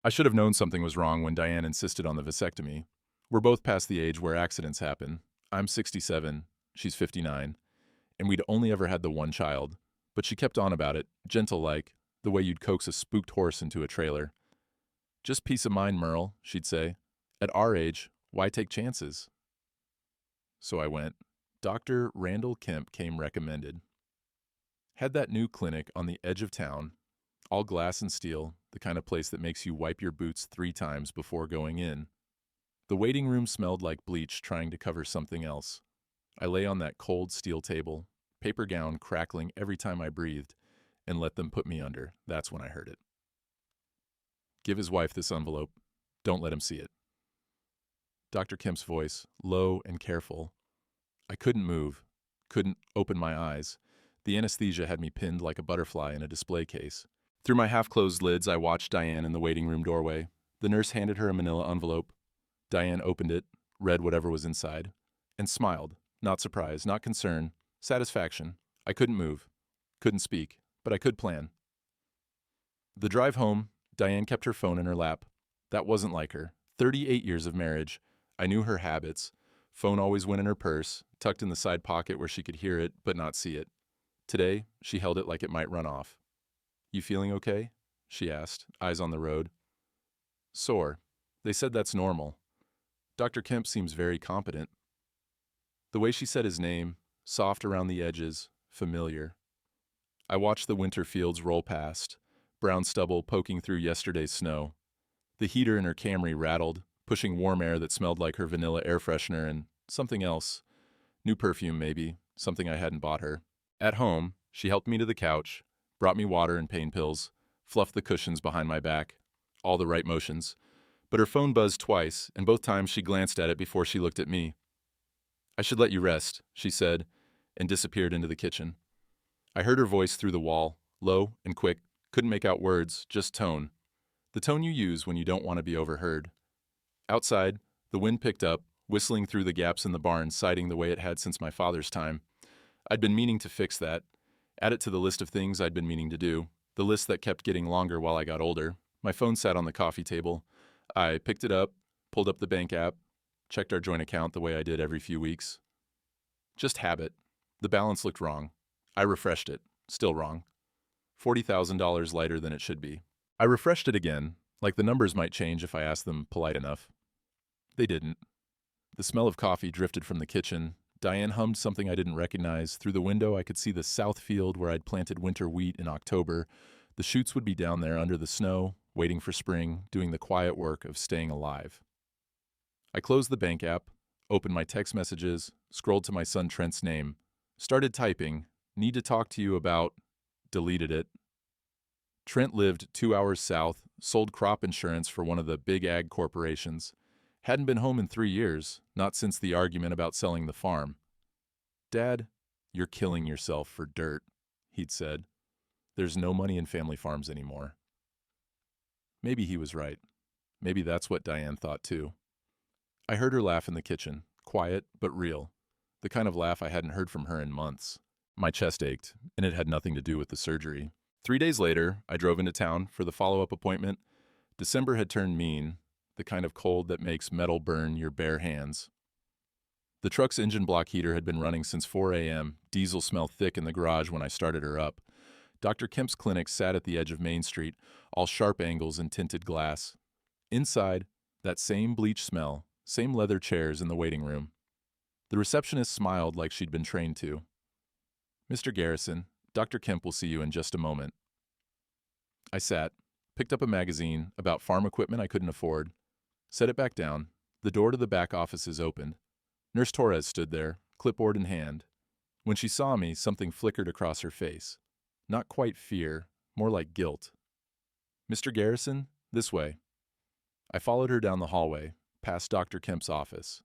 I should have known something was wrong when Diane insisted on the vasectomy. We're both past the age where accidents happen. I'm 67, she's 59, and we'd only ever had the one child. But she kept on about it, gentle-like, the way you'd coax a spooked horse into a trailer. Just peace of mind, Merle, she'd say. At our age, why take chances? So I went. Dr. Randall Kemp came recommended. Had that new clinic on the edge of town, all glass and steel, the kind of place that makes you wipe your boots 3 times before going in. The waiting room smelled like bleach trying to cover something else. I lay on that cold steel table, paper gown crackling every time I breathed, and let them put me under. That's when I heard it. Give his wife this envelope. Don't let him see it. Dr. Kemp's voice, low and careful. I couldn't move, couldn't open my eyes. The anesthesia had me pinned like a butterfly in a display case. Through my half-closed lids, I watched Diane in the waiting room doorway. The nurse handed her a manila envelope. Diane opened it, read whatever was inside, and smiled. Not surprise, not concern, satisfaction. I couldn't move, couldn't speak, but I could plan. The drive home, Diane kept her phone in her lap. That wasn't like her. 38 years of marriage. I knew her habits. Phone always went in her purse, tucked in the side pocket where she could hear it but not see it. Today, she held it like it might run off. You feeling okay? She asked, eyes on the road. Sore. They said that's normal. Dr. Kemp seems very competent. The way she said his name, soft around the edges, familiar. I watched the winter fields roll past, brown stubble poking through yesterday's snow. The heater in her Camry rattled, pushing warm air that smelled like her vanilla air freshener and something else. New perfume, maybe, something I hadn't bought her. At home, she helped me to the couch, brought me water and pain pills, fluffed the cushions behind my back. All the right motions. But her phone buzzed twice, and both times she glanced at it before she looked at me. I should let you rest, she said, and disappeared into the kitchen. I heard her voice through the wall, low and quick, couldn't make out words, just tone. The tone you use when you don't want to be overheard. Outside, the wind picked up, whistling through the gaps in the barn, siding the way it had since my father's time. I'd been meaning to fix that, add it to the list of things I'd been meaning to do, the list that kept getting longer while I got older. My phone sat on the coffee table. I picked it up, pulled up the bank app, checked our joint account the way I did every few weeks. Just habit. The balance looked wrong. I refreshed it. Still wrong. $40,000 lighter than it should be. I refreshed it again, like the numbers might change if I asked them polite enough. They didn't. The smell of coffee drifted from the kitchen. Diane hummed something I didn't recognize. Through the window, I could see the south field where I'd planted winter wheat in October. The shoots would be down there under the snow, waiting for spring, doing the quiet work of staying alive. I closed the bank app, opened my text messages, scrolled to my son Trent's name, started typing, need to talk to you about, deleted it. Trent lived 2 hours south, sold crop insurance for one of the big ag corporations. Hadn't been home in 3 years, not since the argument about selling the farm. Dad, you're killing yourself for dirt, he'd said. There's no money in family farms anymore. Maybe he was right. Maybe that's what Diane thought too. I heard her laugh in the kitchen, quiet but real, the kind of laugh I hadn't heard from her in months. My chest ached, and it had nothing to do with the surgery. 3 days later, I drove into town for the follow-up appointment. December had turned mean, the kind of cold that makes metal burn your bare hands. The truck's engine block heater had been running since 4 a.m., diesel smelled thick in the garage when I started her up. Dr. Kemp's clinic sat at the edge of Main Street, all sharp angles and tinted glass. Inside, that same bleach smell, same leather chairs in the waiting room. The receptionist smiled like she'd been trained to. Mr. Garrison, Dr. Kemp will see you in just a moment. I sat, picked up a magazine about farm equipment I couldn't afford, set it back down. The door to the back offices opened. Nurse Torres stood there, clipboard in hand. When she saw me, something flickered across her face. Not quite fear, more like guilt. Mr. Garrison, this way. I followed her down the hallway, past Dr. Kemp's office.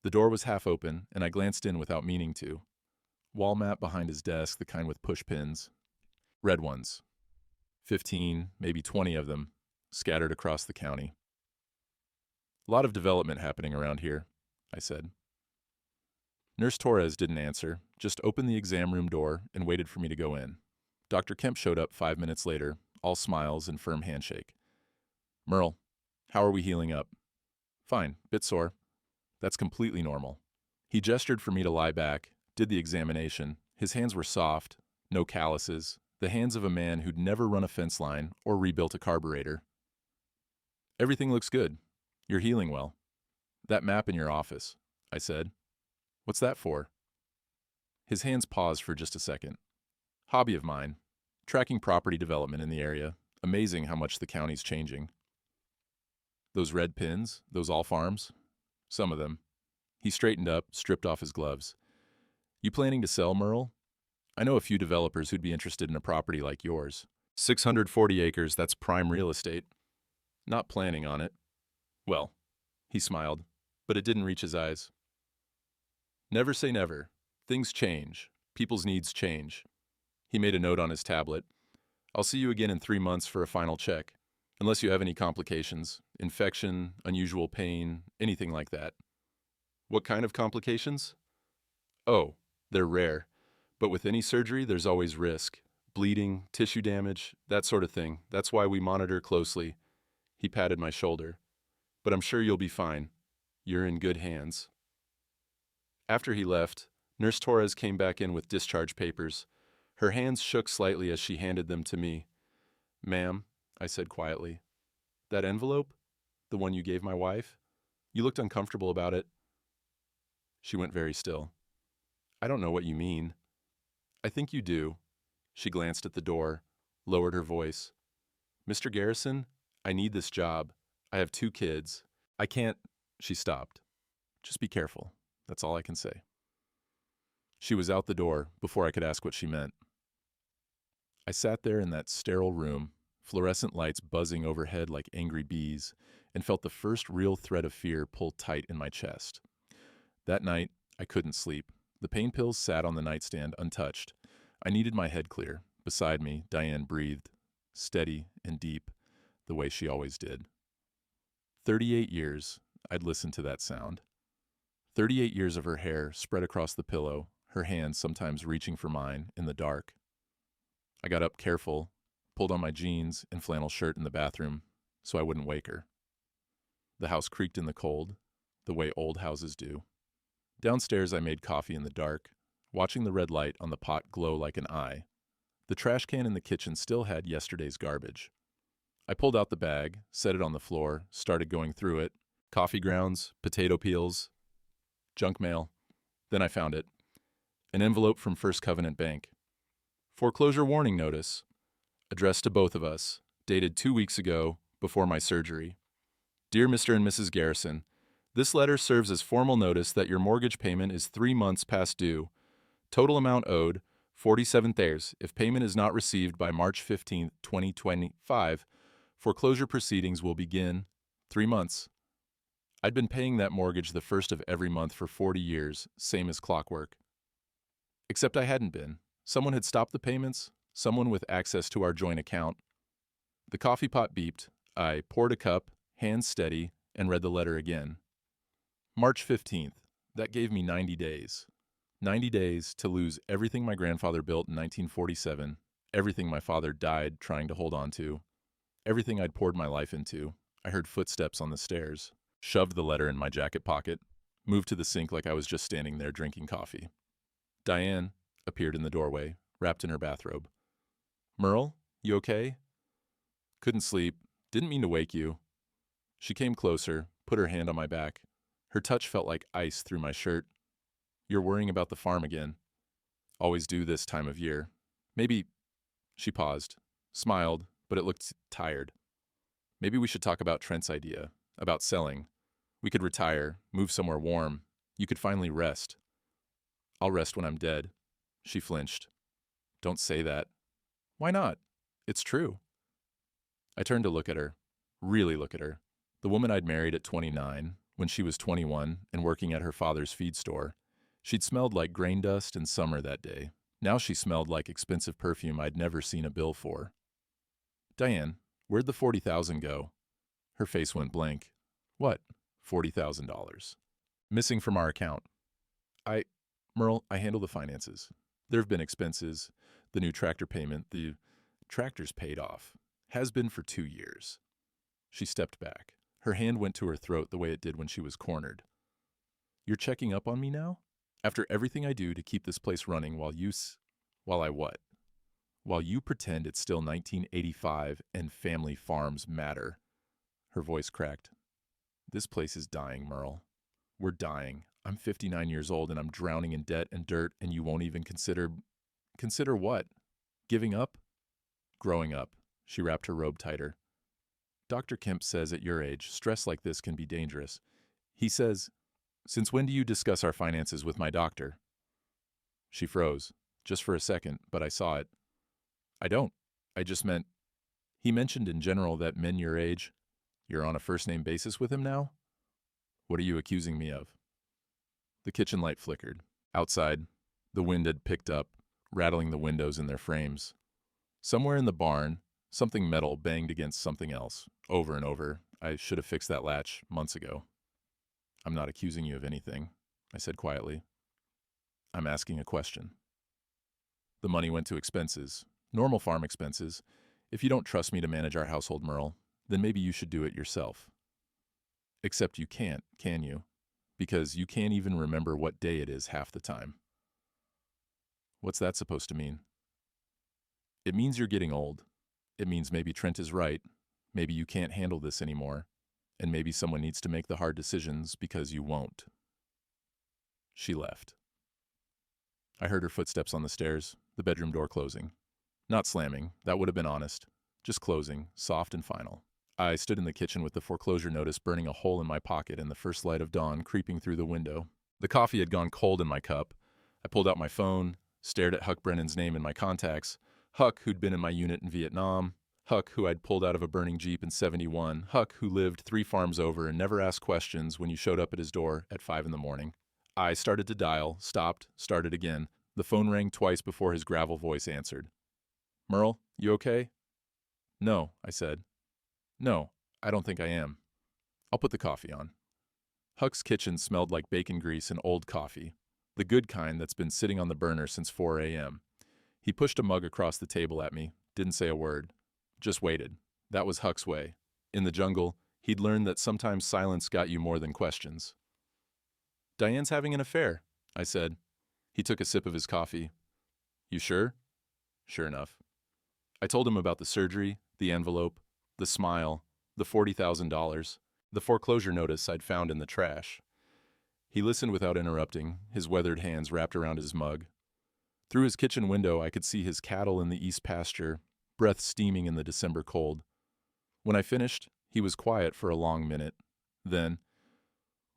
The door was half open, and I glanced in without meaning to. Wall map behind his desk, the kind with push pins. Red ones. 15, maybe 20 of them, scattered across the county. A lot of development happening around here, I said. Nurse Torres didn't answer, just opened the exam room door and waited for me to go in. Dr. Kemp showed up 5 minutes later, all smiles and firm handshake. Merle, how are we healing up? Fine, bit sore. That's completely normal. He gestured for me to lie back, did the examination. His hands were soft, no calluses, the hands of a man who'd never run a fence line or rebuilt a carburetor. Everything looks good. You're healing well. That map in your office, I said. What's that for? His hands paused for just a second. Hobby of mine. Tracking property development in the area. Amazing how much the county's changing. Those red pins, those all farms? Some of them. He straightened up, stripped off his gloves. You planning to sell, Merle? I know a few developers who'd be interested in a property like yours. 640 acres, that's prime real estate. Not planning on it. Well, he smiled, but it didn't reach his eyes. Never say never. Things change. People's needs change. He made a note on his tablet. I'll see you again in 3 months for a final check. Unless you have any complications, infection, unusual pain, anything like that. What kind of complications? Oh, they're rare. But with any surgery, there's always risk. Bleeding, tissue damage, that sort of thing. That's why we monitor closely. He patted my shoulder. But I'm sure you'll be fine. You're in good hands. After he left, Nurse Torres came back in with discharge papers. Her hands shook slightly as she handed them to me. Ma'am, I said quietly. That envelope? The one you gave my wife? You looked uncomfortable about it. She went very still. I don't know what you mean. I think you do. She glanced at the door, lowered her voice. Mr. Garrison, I need this job. I have 2 kids. I can't. She stopped. Just be careful. That's all I can say. She was out the door before I could ask what she meant. I sat there in that sterile room, fluorescent lights buzzing overhead like angry bees, and felt the first real thread of fear pull tight in my chest. That night, I couldn't sleep. The pain pills sat on the nightstand untouched. I needed my head clear. Beside me, Diane breathed, steady and deep, the way she always did. 38 years, I'd listened to that sound. 38 years of her hair spread across the pillow, her hands sometimes reaching for mine in the dark. I got up careful, pulled on my jeans and flannel shirt in the bathroom so I wouldn't wake her. The house creaked in the cold, the way old houses do. Downstairs I made coffee in the dark, watching the red light on the pot glow like an eye. The trash can in the kitchen still had yesterday's garbage. I pulled out the bag, set it on the floor, started going through it. Coffee grounds, potato peels, junk mail. Then I found it. An envelope from First Covenant Bank. Foreclosure warning notice. Addressed to both of us. Dated 2 weeks ago, before my surgery. Dear Mr. and Mrs. Garrison, this letter serves as formal notice that your mortgage payment is 3 months past due. Total amount owed, 47 theirs. If payment is not received by March 15, 2025, foreclosure proceedings will begin. 3 months. I'd been paying that mortgage the first of every month for 40 years, same as clockwork. Except I hadn't been. Someone had stopped the payments, someone with access to our joint account. The coffee pot beeped. I poured a cup, hands steady, and read the letter again. March 15th. That gave me 90 days. 90 days to lose everything my grandfather built in 1947, everything my father died trying to hold on to, everything I'd poured my life into. I heard footsteps on the stairs, shoved the letter in my jacket pocket, moved to the sink like I was just standing there drinking coffee. Diane appeared in the doorway, wrapped in her bathrobe. Merle, you okay? Couldn't sleep. Didn't mean to wake you. She came closer, put her hand on my back. Her touch felt like ice through my shirt. You're worrying about the farm again. Always do this time of year. Maybe... She paused, smiled, but it looked tired. Maybe we should talk about Trent's idea, about selling. We could retire, move somewhere warm. You could finally rest. I'll rest when I'm dead. She flinched. Don't say that. Why not? It's true. I turned to look at her, really look at her. The woman I'd married at 29, when she was 21 and working at her father's feed store. She'd smelled like grain dust in summer that day. Now she smelled like expensive perfume I'd never seen a bill for. Diane, where'd the $40,000 go? Her face went blank. What? $40,000. Missing from our account. Merle, I handle the finances. There have been expenses, the new tractor payment, the tractor's paid off. Has been for 2 years. She stepped back. Her hand went to her throat the way it did when she was cornered. You're checking up on me now? After everything I do to keep this place running while I what? While you pretend it's still 1985 and family farms matter. Her voice cracked. This place is dying, Merle. We're dying. I'm 59 years old and I'm drowning in debt and dirt, and you won't even consider what? Giving up? Growing up. She wrapped her robe tighter. Dr. Kemp says at your age, stress like this can be dangerous. He says, since when do you discuss our finances with my doctor? She froze, just for a second, but I saw it. I don't. I just meant, he mentioned in general that men your age, you're on a first-name basis with him now? What are you accusing me of? The kitchen light flickered. Outside, the wind had picked up, rattling the windows in their frames. Somewhere in the barn, something metal banged against something else, over and over. I should have fixed that latch months ago. I'm not accusing you of anything, I said quietly. I'm asking a question. The money went to expenses, normal farm expenses. If you don't trust me to manage our household, Merle, then maybe you should do it yourself. Except you can't, can you? Because you can't even remember what day it is half the time. What's that supposed to mean? It means you're getting old. It means maybe Trent is right. Maybe you can't handle this anymore. And maybe someone needs to make the hard decisions because you won't. She left. I heard her footsteps on the stairs, the bedroom door closing. Not slamming, that would have been honest. Just closing, soft and final. I stood in the kitchen with the foreclosure notice burning a hole in my pocket and the first light of dawn creeping through the window. The coffee had gone cold in my cup. I pulled out my phone, stared at Huck Brennan's name in my contacts. Huck, who'd been in my unit in Vietnam. Huck, who I'd pulled out of a burning Jeep in '71. Huck, who lived 3 farms over and never asked questions when you showed up at his door at 5 in the morning. I started to dial, stopped, started again. The phone rang twice before his gravel voice answered. Merle, you okay? No, I said. No, I don't think I am. I'll put the coffee on. Huck's kitchen smelled like bacon grease and old coffee, the good kind that's been sitting on the burner since 4 a.m. He pushed a mug across the table at me, didn't say a word, just waited. That was Huck's way. In the jungle, he'd learned that sometimes silence got you more than questions. Diane's having an affair, I said. He took a sip of his coffee. You sure? Sure enough. I told him about the surgery, the envelope, the smile, the $40,000, the foreclosure notice I'd found in the trash. He listened without interrupting, his weathered hands wrapped around his mug. Through his kitchen window, I could see his cattle in the east pasture, breath steaming in the December cold. When I finished, he was quiet for a long minute. Then,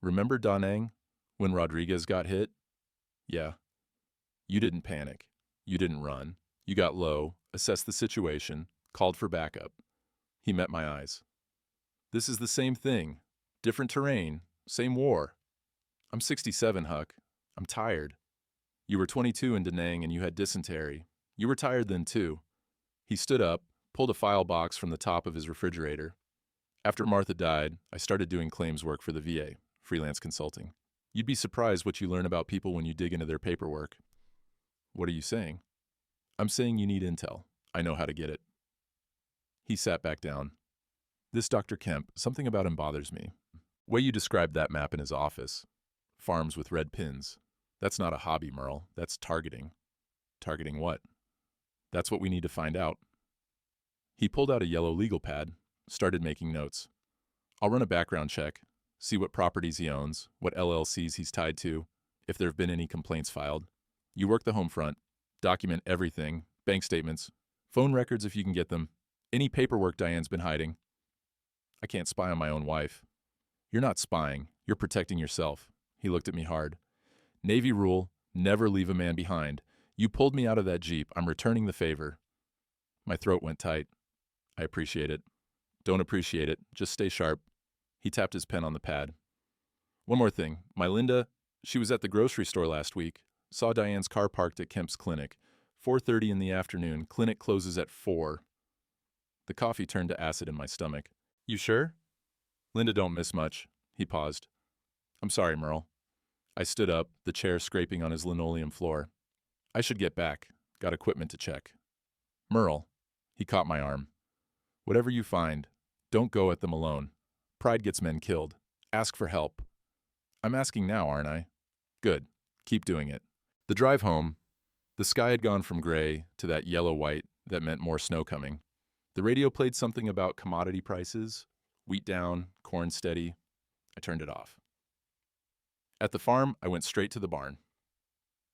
remember Da Nang, when Rodriguez got hit? Yeah. You didn't panic. You didn't run. You got low, assessed the situation, called for backup. He met my eyes. This is the same thing. Different terrain. Same war. I'm 67, Huck. I'm tired. You were 22 in Da Nang and you had dysentery. You were tired then too. He stood up, pulled a file box from the top of his refrigerator. After Martha died, I started doing claims work for the VA, freelance consulting. You'd be surprised what you learn about people when you dig into their paperwork. What are you saying? I'm saying you need intel. I know how to get it. He sat back down. This Dr. Kemp, something about him bothers me. Way you described that map in his office. Farms with red pins. That's not a hobby, Merle. That's targeting. Targeting what? That's what we need to find out. He pulled out a yellow legal pad, started making notes. I'll run a background check, see what properties he owns, what LLCs he's tied to, if there have been any complaints filed. You work the home front, document everything, bank statements, phone records if you can get them, any paperwork Diane's been hiding. I can't spy on my own wife. You're not spying, you're protecting yourself. He looked at me hard. Navy rule, never leave a man behind. You pulled me out of that Jeep, I'm returning the favor. My throat went tight. I appreciate it. Don't appreciate it, just stay sharp. He tapped his pen on the pad. One more thing, my Linda, she was at the grocery store last week. Saw Diane's car parked at Kemp's clinic. 4:30 in the afternoon, clinic closes at 4. The coffee turned to acid in my stomach. You sure? Linda don't miss much. He paused. I'm sorry, Merle. I stood up, the chair scraping on his linoleum floor. I should get back. Got equipment to check. Merle. He caught my arm. Whatever you find, Don't go at them alone. Pride gets men killed. Ask for help. I'm asking now, aren't I? Good. Keep doing it. The drive home, the sky had gone from gray to that yellow-white that meant more snow coming. The radio played something about commodity prices, wheat down, corn steady. I turned it off. At the farm, I went straight to the barn.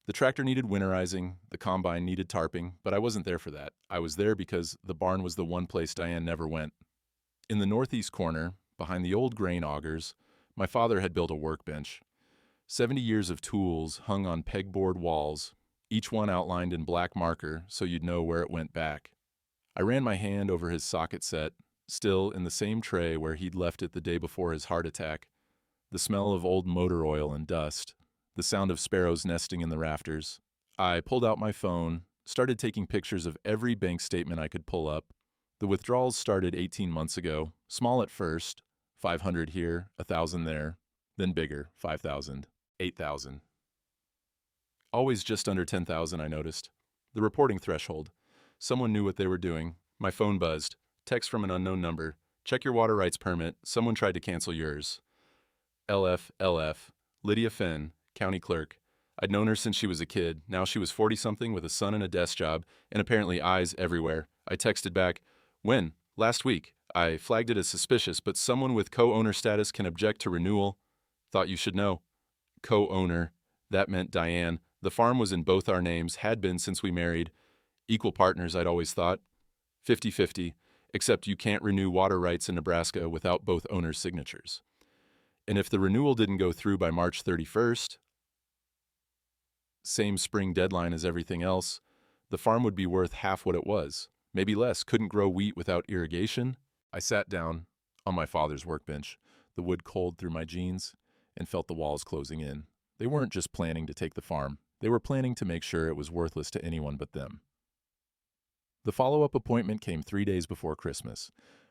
The tractor needed winterizing, the combine needed tarping, but I wasn't there for that. I was there because the barn was the one place Diane never went. In the northeast corner, behind the old grain augers, my father had built a workbench. 70 years of tools hung on pegboard walls, each one outlined in black marker so you'd know where it went back. I ran my hand over his socket set, still in the same tray where he'd left it the day before his heart attack. The smell of old motor oil and dust, the sound of sparrows nesting in the rafters. I pulled out my phone, started taking pictures of every bank statement I could pull up. The withdrawals started 18 months ago, small at first, 500 here, 1,000 there, then bigger, 5,000, 8,000. Always just under 10,000, I noticed. The reporting threshold. Someone knew what they were doing. My phone buzzed. Text from an unknown number. Check your water rights permit. Someone tried to cancel yours. LF, Lydia Finn, county clerk. I'd known her since she was a kid. Now she was 40-something with a son and a desk job, and apparently eyes everywhere. I texted back, when? Last week. I flagged it as suspicious, but someone with co-owner status can object to renewal. Thought you should know. Co-owner. That meant Diane. The farm was in both our names, had been since we married. Equal partners, I'd always thought. 50-50, except you can't renew water rights in Nebraska without both owners' signatures. And if the renewal didn't go through by March 31st, same spring deadline as everything else, the farm would be worth half what it was, maybe less. Couldn't grow wheat without irrigation. I sat down on my father's workbench, the wood cold through my jeans, and felt the walls closing in. They weren't just planning to take the farm. They were planning to make sure it was worthless to anyone but them. The follow-up appointment came 3 days before Christmas.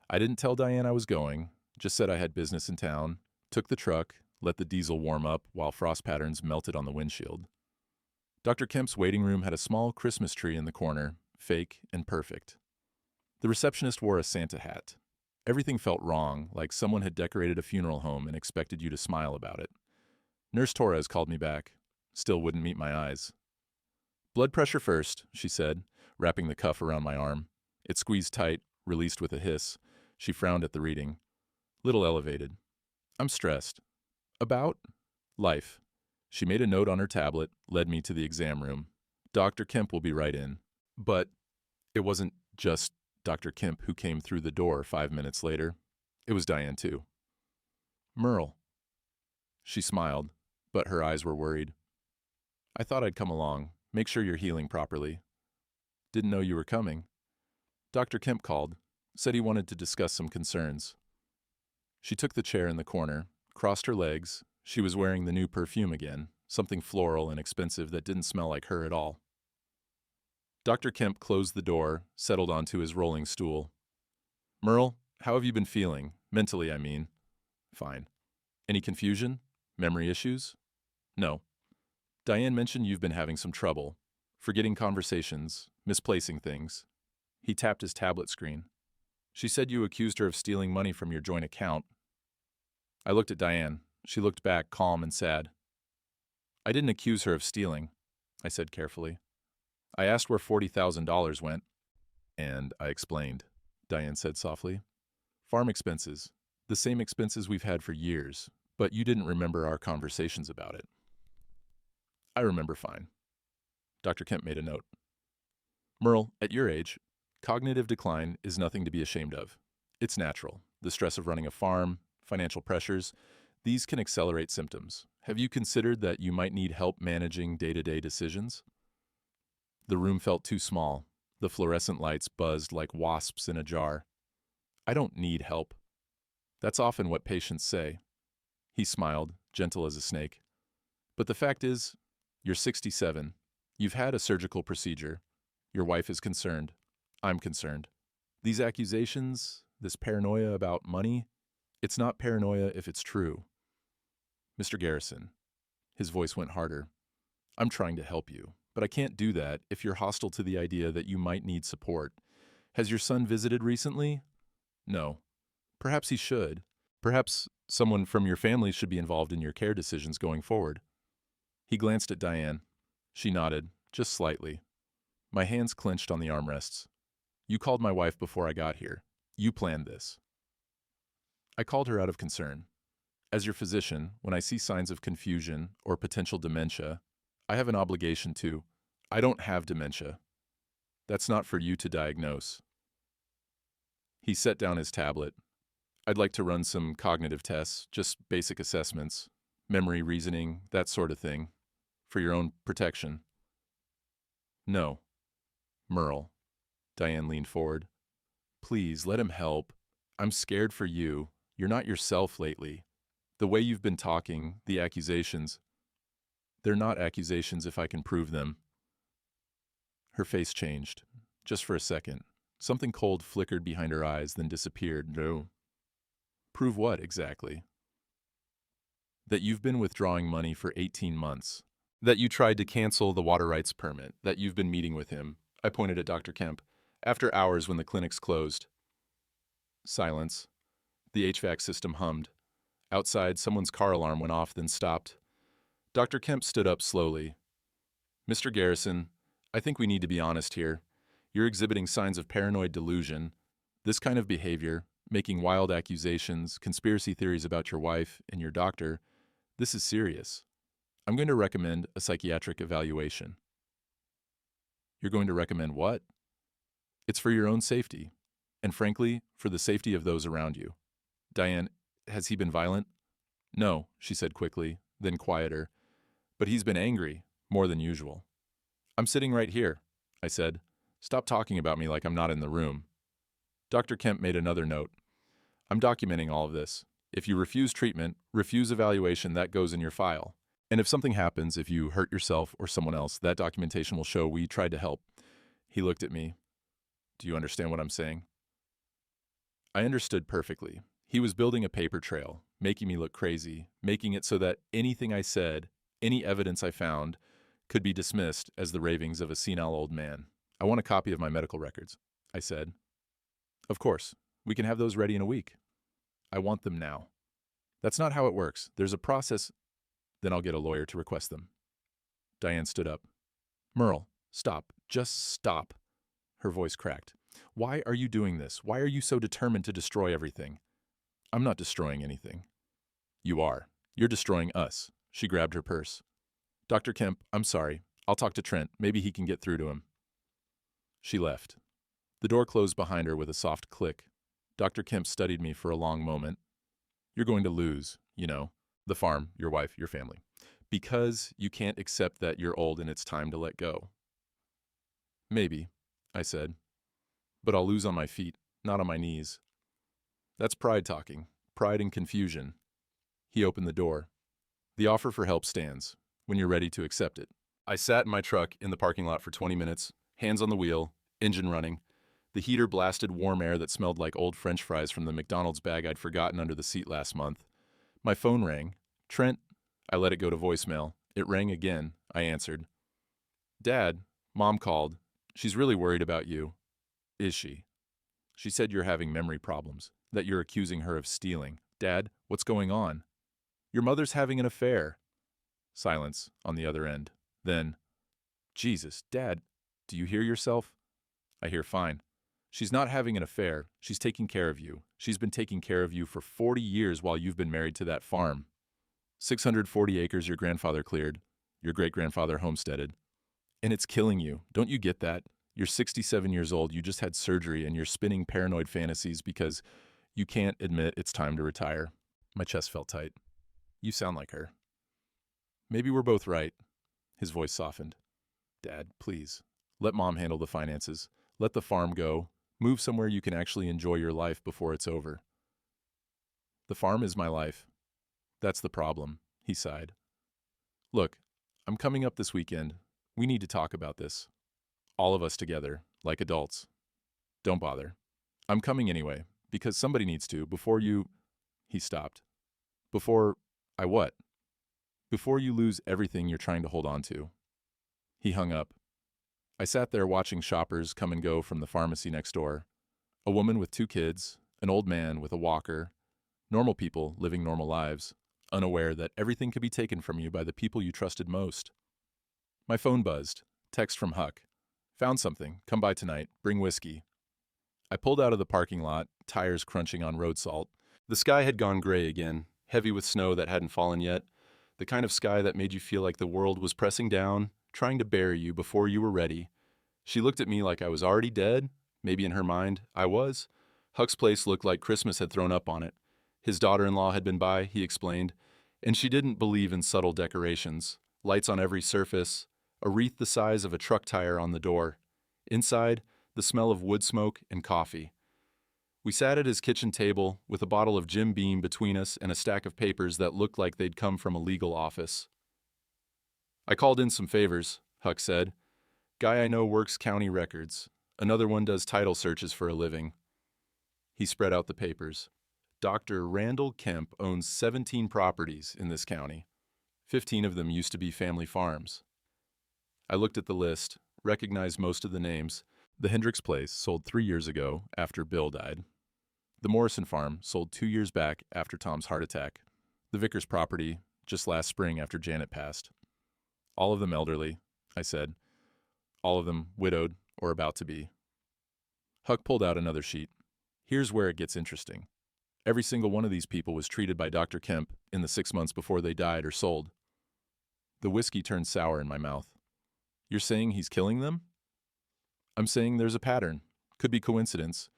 I didn't tell Diane I was going, just said I had business in town, took the truck, let the diesel warm up while frost patterns melted on the windshield. Dr. Kemp's waiting room had a small Christmas tree in the corner, fake and perfect. The receptionist wore a Santa hat. Everything felt wrong, like someone had decorated a funeral home and expected you to smile about it. Nurse Torres called me back. Still wouldn't meet my eyes. Blood pressure first, she said, wrapping the cuff around my arm. It squeezed tight, released with a hiss. She frowned at the reading. Little elevated. I'm stressed. About? Life. She made a note on her tablet, led me to the exam room. Dr. Kemp will be right in. But it wasn't just Dr. Kemp who came through the door 5 minutes later. It was Diane, too. Merle. She smiled, but her eyes were worried. I thought I'd come along, make sure you're healing properly. Didn't know you were coming. Dr. Kemp called, said he wanted to discuss some concerns. She took the chair in the corner, crossed her legs. She was wearing the new perfume again, something floral and expensive that didn't smell like her at all. Dr. Kemp closed the door, settled onto his rolling stool. Merle, how have you been feeling? Mentally, I mean. Fine. Any confusion? Memory issues? No. Diane mentioned you've been having some trouble. Forgetting conversations, misplacing things. He tapped his tablet screen. She said you accused her of stealing money from your joint account. I looked at Diane. She looked back, calm and sad. I didn't accuse her of stealing, I said carefully. I asked where $40,000 went. And I explained, Diane said softly. Farm expenses. The same expenses we've had for years, but you didn't remember our conversations about it. I remember fine. Dr. Kemp made a note. Merle, at your age, cognitive decline is nothing to be ashamed of. It's natural. The stress of running a farm, financial pressures, these can accelerate symptoms. Have you considered that you might need help managing day-to-day decisions? The room felt too small. The fluorescent lights buzzed like wasps in a jar. I don't need help. That's often what patients say. He smiled, gentle as a snake. But the fact is, you're 67. You've had a surgical procedure. Your wife is concerned. I'm concerned. These accusations, this paranoia about money, it's not paranoia if it's true. Mr. Garrison, his voice went harder. I'm trying to help you, but I can't do that if you're hostile to the idea that you might need support. Has your son visited recently? No. Perhaps he should. Perhaps someone from your family should be involved in your care decisions going forward. He glanced at Diane. She nodded, just slightly. My hands clenched on the armrests. You called my wife before I got here. You planned this. I called her out of concern. As your physician, when I see signs of confusion or potential dementia, I have an obligation to. I don't have dementia. That's not for you to diagnose. He set down his tablet. I'd like to run some cognitive tests, just basic assessments, memory, reasoning, that sort of thing, for your own protection. No. Merle. Diane leaned forward. Please, let him help. I'm scared for you. You're not yourself lately. The way you've been talking, the accusations. They're not accusations if I can prove them. Her face changed, just for a second. Something cold flickered behind her eyes, then disappeared. No. Prove what, exactly? That you've been withdrawing money for 18 months. That you tried to cancel the water rights permit. That you've been meeting with him. I pointed at Dr. Kemp. After hours when the clinics closed. Silence. The HVAC system hummed. Outside, someone's car alarm went off, then stopped. Dr. Kemp stood up slowly. Mr. Garrison, I think we need to be honest here. You're exhibiting signs of paranoid delusion. This kind of behavior, making wild accusations, conspiracy theories about your wife and your doctor, this is serious. I'm going to recommend a psychiatric evaluation. You're going to recommend what? It's for your own safety, and frankly, for the safety of those around you. Diane, has he been violent? No, she said quickly, then quieter. But he's been angry, more than usual. I'm sitting right here, I said. Stop talking about me like I'm not in the room. Dr. Kemp made another note. I'm documenting all of this. If you refuse treatment, refuse evaluation, that goes in your file. And if something happens, if you hurt yourself or someone else, that documentation will show we tried to help. He looked at me. Do you understand what I'm saying? I understood perfectly. He was building a paper trail, making me look crazy, making it so that anything I said, any evidence I found, could be dismissed as the ravings of a senile old man. I want a copy of my medical records, I said. Of course, we can have those ready in a week. I want them now. That's not how it works. There's a process. Then I'll get a lawyer to request them. Diane stood up. Merle, stop. Just stop. Her voice cracked. Why are you doing this? Why are you so determined to destroy everything? I'm not destroying anything. You are. You're destroying us. She grabbed her purse. Dr. Kemp, I'm sorry. I'll talk to Trent. Maybe he can get through to him. She left. The door closed behind her with a soft click. Dr. Kemp studied me for a long moment. You're going to lose, you know, the farm, your wife, your family, because you can't accept that you're old and it's time to let go. Maybe, I said, but I'll lose on my feet, not on my knees. That's pride talking, pride and confusion. He opened the door. The offer for help stands, when you're ready to accept it. I sat in my truck in the parking lot for 20 minutes, hands on the wheel, engine running. The heater blasted warm air that smelled like old French fries from the McDonald's bag I'd forgotten under the seat last month. My phone rang. Trent, I let it go to voicemail. It rang again. I answered. Dad, Mom called. She's really worried about you. Is she? She said you're having memory problems, that you're accusing her of stealing. Dad, what's going on? Your mother's having an affair. Silence on the other end. Then, Jesus, Dad, do you hear yourself? I hear fine. She's not having an affair. She's taking care of you. She's been taking care of you for 40 years while you've been married to that farm. 640 acres your grandfather cleared, your great-grandfather homesteaded. And it's killing you. Don't you get that? You're 67 years old, you just had surgery, and you're spinning paranoid fantasies because you can't admit it's time to retire. My chest felt tight. You sound like her. Maybe we're both right. His voice softened. Dad, please, let Mom handle the finances. Let the farm go. Move somewhere you can actually enjoy your life before it's over. The farm is my life. That's the problem, he sighed. Look, I'm coming up this weekend. We need to talk about this. All of us together, like adults. Don't bother. I'm coming anyway, because somebody needs to, before you... He stopped. Before... I what? Before you lose everything you're trying to hold on to. He hung up. I sat there watching shoppers come and go from the pharmacy next door. A woman with 2 kids, An old man with a walker. Normal people living normal lives, unaware that everything could be taken from you by the people you trusted most. My phone buzzed. Text from Huck. Found something. Come by tonight. Bring whiskey. I pulled out of the parking lot, tires crunching on road salt. The sky had gone gray again, heavy with snow that hadn't fallen yet. The kind of sky that made you feel like the world was pressing down, trying to bury you before you were ready. She looked at me like I was already dead. Maybe in her mind, I was. Huck's place looked like Christmas had thrown up on it. His daughter-in-law had been by, he explained, and she didn't believe in subtle decorations. Lights on every surface, a wreath the size of a truck tire on the door. Inside, the smell of wood smoke and coffee. We sat at his kitchen table with a bottle of Jim Beam between us and a stack of papers that looked like they'd come from a legal office. I called in some favors, Huck said. Guy I know works county records. Another one does title searches for a living. He spread out the papers. Dr. Randall Kemp owns 17 properties in this county. 15 of them used to be family farms. I looked at the list, recognized most of the names. The Hendricks place sold 3 years ago after Bill died. The Morrison farm sold 2 years back after Tom's heart attack. The Vickers property just last spring after Janet passed. All of them elderly, I said. All of them widowed or about to be. Huck pulled out another sheet. Here's where it gets interesting. Every single one of these people was treated by Dr. Kemp in the 6 months before they died or sold. The whiskey turned sour in my mouth. You're saying he's killing them? I'm saying there's a pattern. Could be coincidence.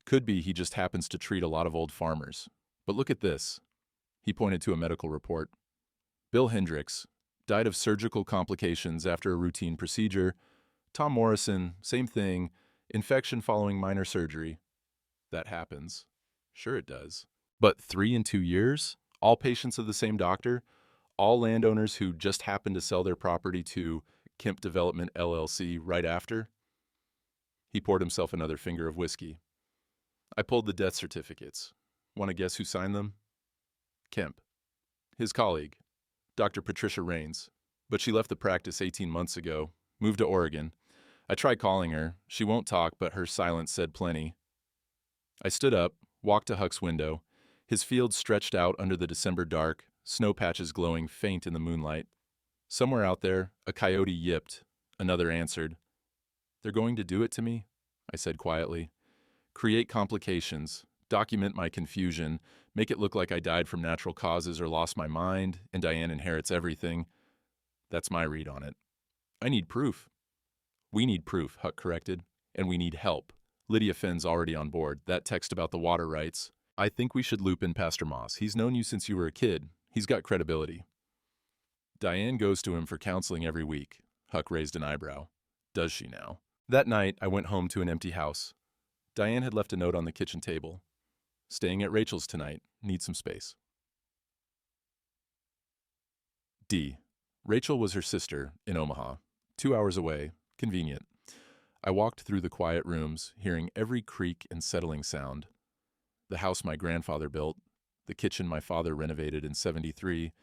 Could be he just happens to treat a lot of old farmers. But look at this. He pointed to a medical report. Bill Hendricks died of surgical complications after a routine procedure. Tom Morrison, same thing, infection following minor surgery. That happens. Sure it does. But 3 in 2 years? All patients of the same doctor? All landowners who just happened to sell their property to Kemp Development LLC right after? He poured himself another finger of whiskey. I pulled the death certificates. Want to guess who signed them? Kemp. His colleague, Dr. Patricia Raines. But she left the practice 18 months ago, moved to Oregon. I tried calling her. She won't talk, but her silence said plenty. I stood up, walked to Huck's window. His field stretched out under the December dark, snow patches glowing faint in the moonlight. Somewhere out there, a coyote yipped. Another answered. They're going to do it to me? I said quietly. Create complications, document my confusion, make it look like I died from natural causes or lost my mind, and Diane inherits everything. That's my read on it. I need proof. We need proof, Huck corrected, and we need help. Lydia Finn's already on board. That text about the water rights. I think we should loop in Pastor Moss. He's known you since you were a kid. He's got credibility. Diane goes to him for counseling every week. Huck raised an eyebrow. Does she now? That night, I went home to an empty house. Diane had left a note on the kitchen table. Staying at Rachel's tonight. Need some space. D. Rachel was her sister in Omaha. 2 hours away. Convenient. I walked through the quiet rooms, hearing every creak and settling sound. The house my grandfather built, the kitchen my father renovated in '73,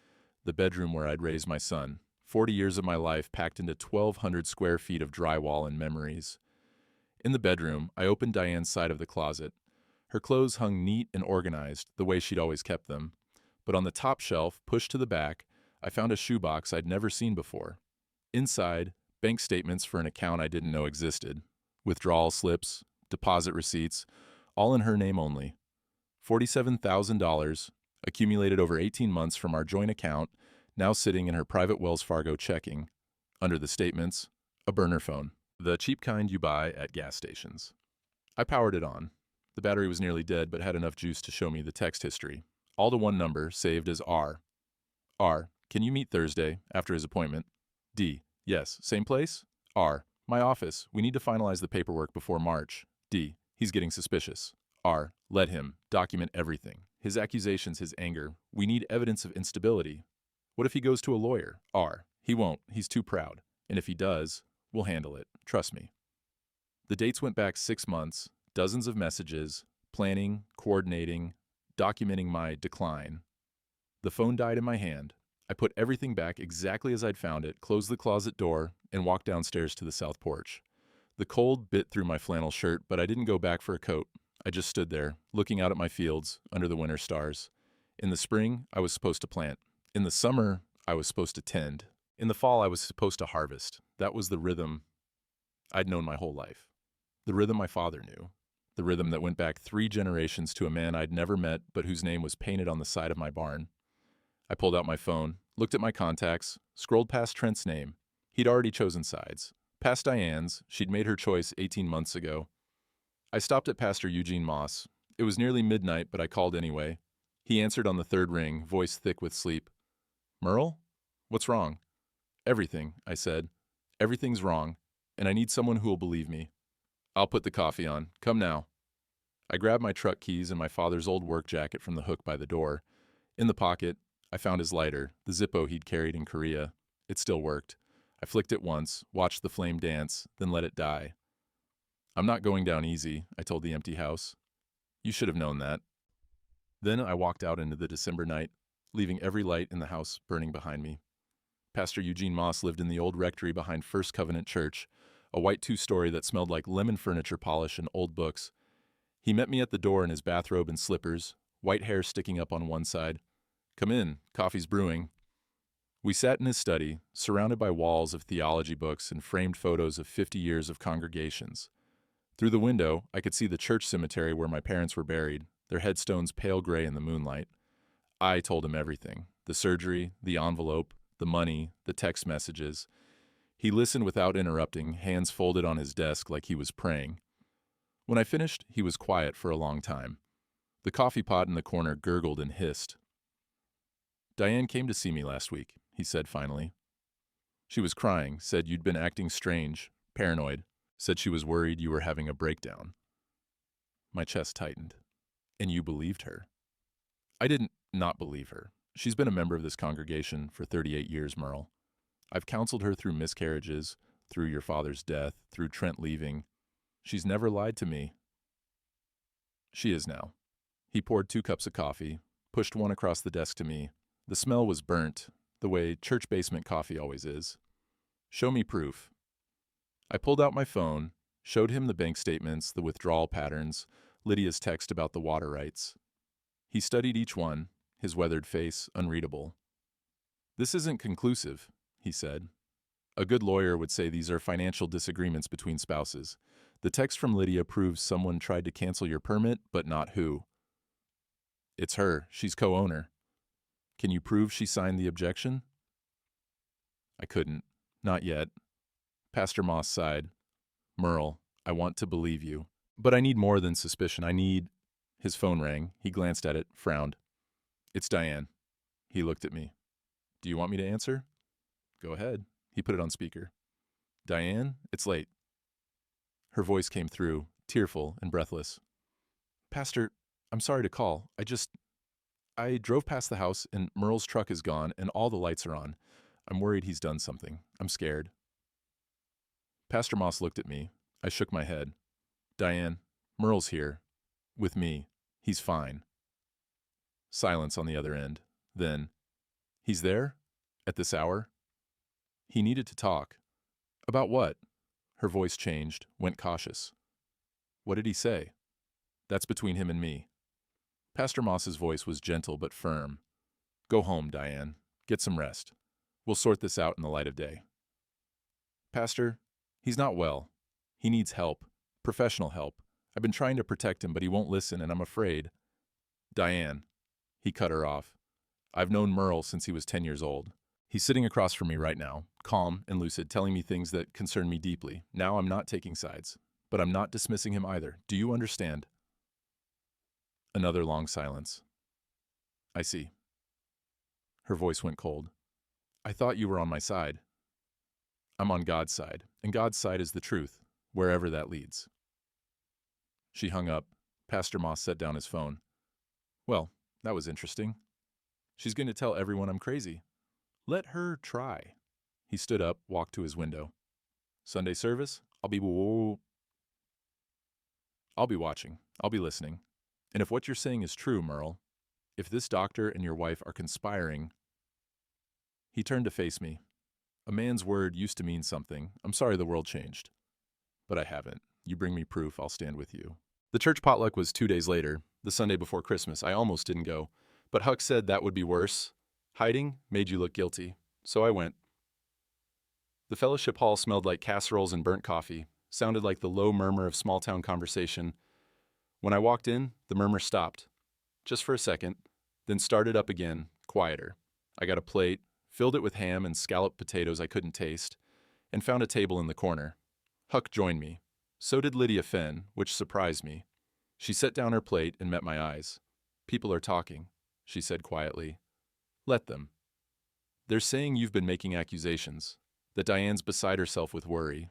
the bedroom where I'd raised my son. 40 years of my life packed into 1,200 square feet of drywall and memories. In the bedroom, I opened Diane's side of the closet. Her clothes hung neat and organized, the way she'd always kept them. But on the top shelf, pushed to the back, I found a shoebox I'd never seen before. Inside, bank statements for an account I didn't know existed. Withdrawal slips, deposit receipts, all in her name only. $47,000, accumulated over 18 months from our joint account, now sitting in her private Wells Fargo checking. Under the statements, a burner phone, the cheap kind you buy at gas stations. I powered it on. The battery was nearly dead, but had enough juice to show me the text history. All to one number, saved as R. R. Can you meet Thursday, after his appointment? D. Yes. Same place? R. My office. We need to finalize the paperwork before March. D. He's getting suspicious. R. Let him. Document everything. His accusations, his anger. We need evidence of instability. What if he goes to a lawyer? R. He won't. He's too proud. And if he does, we'll handle it. Trust me. The dates went back 6 months, dozens of messages, planning, coordinating, documenting my decline. The phone died in my hand. I put everything back exactly as I'd found it, closed the closet door, and walked downstairs to the south porch. The cold bit through my flannel shirt, but I didn't go back for a coat. I just stood there, looking out at my fields under the winter stars. In the spring, I was supposed to plant. In the summer, I was supposed to tend. In the fall, I was supposed to harvest. That was the rhythm I'd known my whole life. The rhythm my father knew. The rhythm that went back 3 generations to a man I'd never met but whose name was painted on the side of my barn. I pulled out my phone, looked at my contacts, scrolled past Trent's name. He'd already chosen sides. Past Diane's, she'd made her choice 18 months ago. I stopped at Pastor Eugene Moss. It was nearly midnight, but I called anyway. He answered on the third ring, voice thick with sleep. Merle? What's wrong? Everything, I said. Everything's wrong, and I need someone who will believe me. I'll put the coffee on. Come now. I grabbed my truck keys and my father's old work jacket from the hook by the door. In the pocket, I found his lighter, the Zippo he'd carried in Korea. It still worked. I flicked it once, watched the flame dance, then let it die. I'm not going down easy, I told the empty house. You should have known that. Then I walked out into the December night, leaving every light in the house burning behind me. Pastor Eugene Moss lived in the old rectory behind First Covenant Church, a white 2-story that smelled like lemon furniture polish and old books. He met me at the door in his bathrobe and slippers, white hair sticking up on one side. Come in, coffee's brewing. We sat in his study, surrounded by walls of theology books and framed photos of 50 years of congregations. Through the window, I could see the church cemetery where my parents were buried, their headstones pale gray in the moonlight. I told him everything, the surgery, the envelope, the money, the text messages. He listened without interrupting, hands folded on his desk like he was praying. When I finished, he was quiet for a long time. The coffee pot in the corner gurgled and hissed. Diane came to see me last week, he said finally. She was crying, said you'd been acting strange, paranoid, said she was worried you were having a breakdown. My chest tightened. And you believed her? I didn't not believe her. She's been a member of this congregation for 38 years, Merle. I've counseled her through miscarriages, through your father's death, through Trent leaving. She's never lied to me. She is now. He poured 2 cups of coffee, pushed one across the desk to me. The smell was burnt, the way church basement coffee always is. Show me proof. I pulled out my phone, showed him the bank statements, the withdrawal patterns, Lydia's text about the water rights. He studied each one, his weathered face unreadable. This isn't conclusive, he said. A good lawyer would say these are financial disagreements between spouses. The text from Lydia proves someone tried to cancel your permit, but not who. It's her. She's co-owner. Can you prove she signed the objection? I couldn't. Not yet. Pastor Moss sighed. Merle, I want to believe you. But I need more than suspicion. I need... His phone rang. He glanced at it, frowned. It's Diane. He looked at me. Do you want me to answer? Go ahead. He put it on speaker. Diane, it's late. Her voice came through, tearful and breathless. Pastor, I'm sorry to call. I drove past the house and Merle's truck is gone and all the lights are on. I'm worried he's done something. I'm scared. Pastor Moss looked at me. I shook my head. Diane, Merle's here. With me. He's fine. Silence on the other end. Then, he's there? At this hour? He needed to talk. About what? Her voice changed, went cautious. What did he say? That's between him and me. Pastor Moss's voice was gentle but firm. Go home, Diane. Get some rest. We'll sort this out in the light of day. Pastor, he's not well. He needs help. Professional help. I've been trying to protect him, but he won't listen, and I'm afraid. Diane. He cut her off. I've known Merle since he was 10 years old. He's sitting across from me right now, calm and lucid, telling me things that concern me deeply. Now I'm not taking sides, but I'm not dismissing him either. Do you understand? Another long silence. I see. Her voice went cold. I thought you were on my side. I'm on God's side, and God's side is the truth, wherever that leads. She hung up. Pastor Moss set down his phone. Well, that was interesting. She's going to tell everyone I'm crazy. Let her try. He stood up, walked to his window. Sunday service? I'll be watching. I'll be listening. And if what you're saying is true, Merle, if this doctor and your wife are conspiring... He turned to face me. A man's word used to mean something. I'm sorry the world changed. But I haven't. You bring me proof, I'll stand with you. The church potluck was 2 days later, the Sunday before Christmas. I almost didn't go, but Huck said that would be worse. Hiding made you look guilty, so I went. The fellowship hall smelled like casseroles and burnt coffee, sounded like the low murmur of small-town conversation. When I walked in, the murmur stopped, just for a second, then started up again, quieter. I got a plate, filled it with ham and scalloped potatoes I couldn't taste, and found a table in the corner. Huck joined me. So did Lydia Fenn, which surprised me. She set down her plate and met my eyes. "People are talking," she said quietly. "Let them. They're saying you've been making accusations, that Diane's beside herself with worry."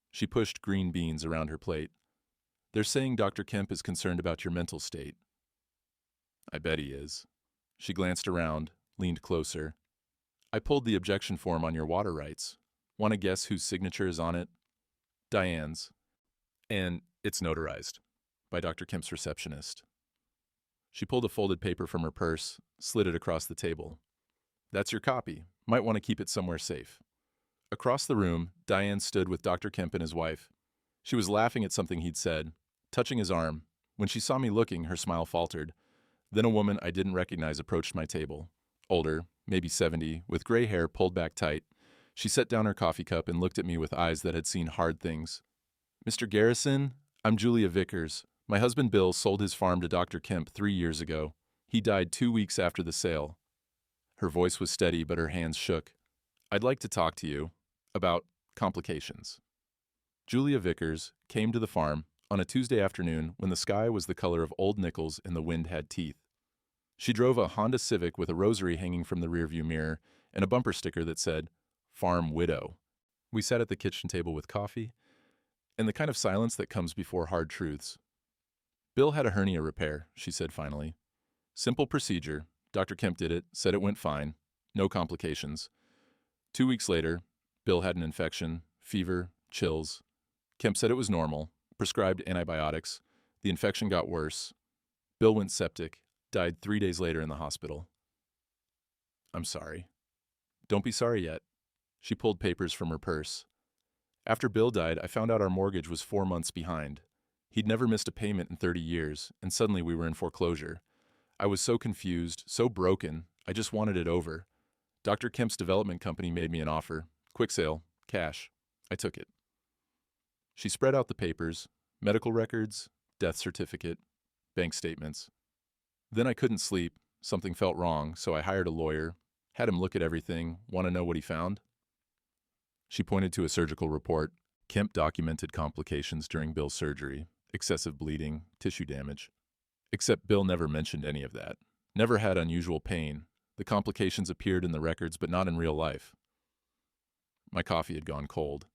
She pushed green beans around her plate. "They're saying Dr. Kemp is concerned about your mental state." "I bet he is." She glanced around, leaned closer. "I pulled the objection form on your water rights. Want to guess whose signature is on it?" "Diane's. And it's notarized by Dr. Kemp's receptionist." She pulled a folded paper from her purse, slid it across the table. "That's your copy. Might want to keep it somewhere safe." Across the room, Diane stood with Dr. Kemp and his wife. She was laughing at something he'd said, touching his arm. When she saw me looking, her smile faltered. Then a woman I didn't recognize approached my table. Older, maybe 70, with gray hair pulled back tight. She set down her coffee cup and looked at me with eyes that had seen hard things. "Mr. Garrison, I'm Julia Vickers. My husband Bill sold his farm to Dr. Kemp 3 years ago. He died 2 weeks after the sale." Her voice was steady, but her hands shook. "I'd like to talk to you about complications." Julia Vickers came to the farm on a Tuesday afternoon when the sky was the color of old nickels and the wind had teeth. She drove a Honda Civic with a rosary hanging from the rearview mirror and a bumper sticker that said, "Farm Widow." We sat at the kitchen table with coffee and the kind of silence that comes before hard truths. "Bill had a hernia repair," she said finally. "Simple procedure. Dr. Kemp did it, said it went fine. No complications. 2 weeks later, Bill had an infection, fever, chills. Kemp said it was normal, prescribed antibiotics. The infection got worse. Bill went septic, died 3 days later in the hospital." "I'm sorry." "Don't be sorry yet." She pulled papers from her purse. "After Bill died, I found out our mortgage was 4 months behind. He'd never missed a payment in 30 years, and suddenly we were in foreclosure. I was so confused, so broken, I just wanted it over. Dr. Kemp's development company made me an offer. Quick sale, cash. I took it." She spread out the papers, medical records, death certificate, bank statements. "Then I couldn't sleep. Something felt wrong, so I hired a lawyer, had him look at everything. Want to know what he found?" She pointed to a surgical report. Kemp documented complications during Bill's surgery, excessive bleeding, tissue damage. Except Bill never mentioned any of that. Never had unusual pain. The complications appeared in the records, but not in real life. My coffee had gone cold.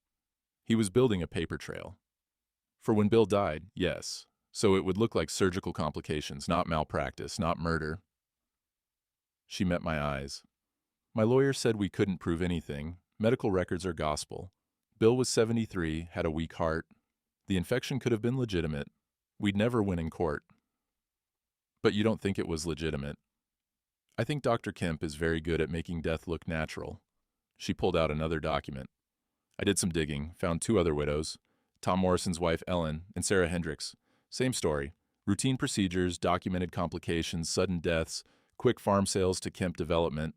He was building a paper trail. For when Bill died, yes. So it would look like surgical complications, not malpractice, not murder. She met my eyes. "My lawyer said we couldn't prove anything. Medical records are gospel. Bill was 73, had a weak heart. The infection could have been legitimate. We'd never win in court." "But you don't think it was legitimate?" "I think Dr. Kemp is very good at making death look natural." She pulled out another document. I did some digging, found 2 other widows, Tom Morrison's wife Ellen and Sarah Hendricks. Same story. Routine procedures, documented complications, sudden deaths, quick farm sales to Kemp Development.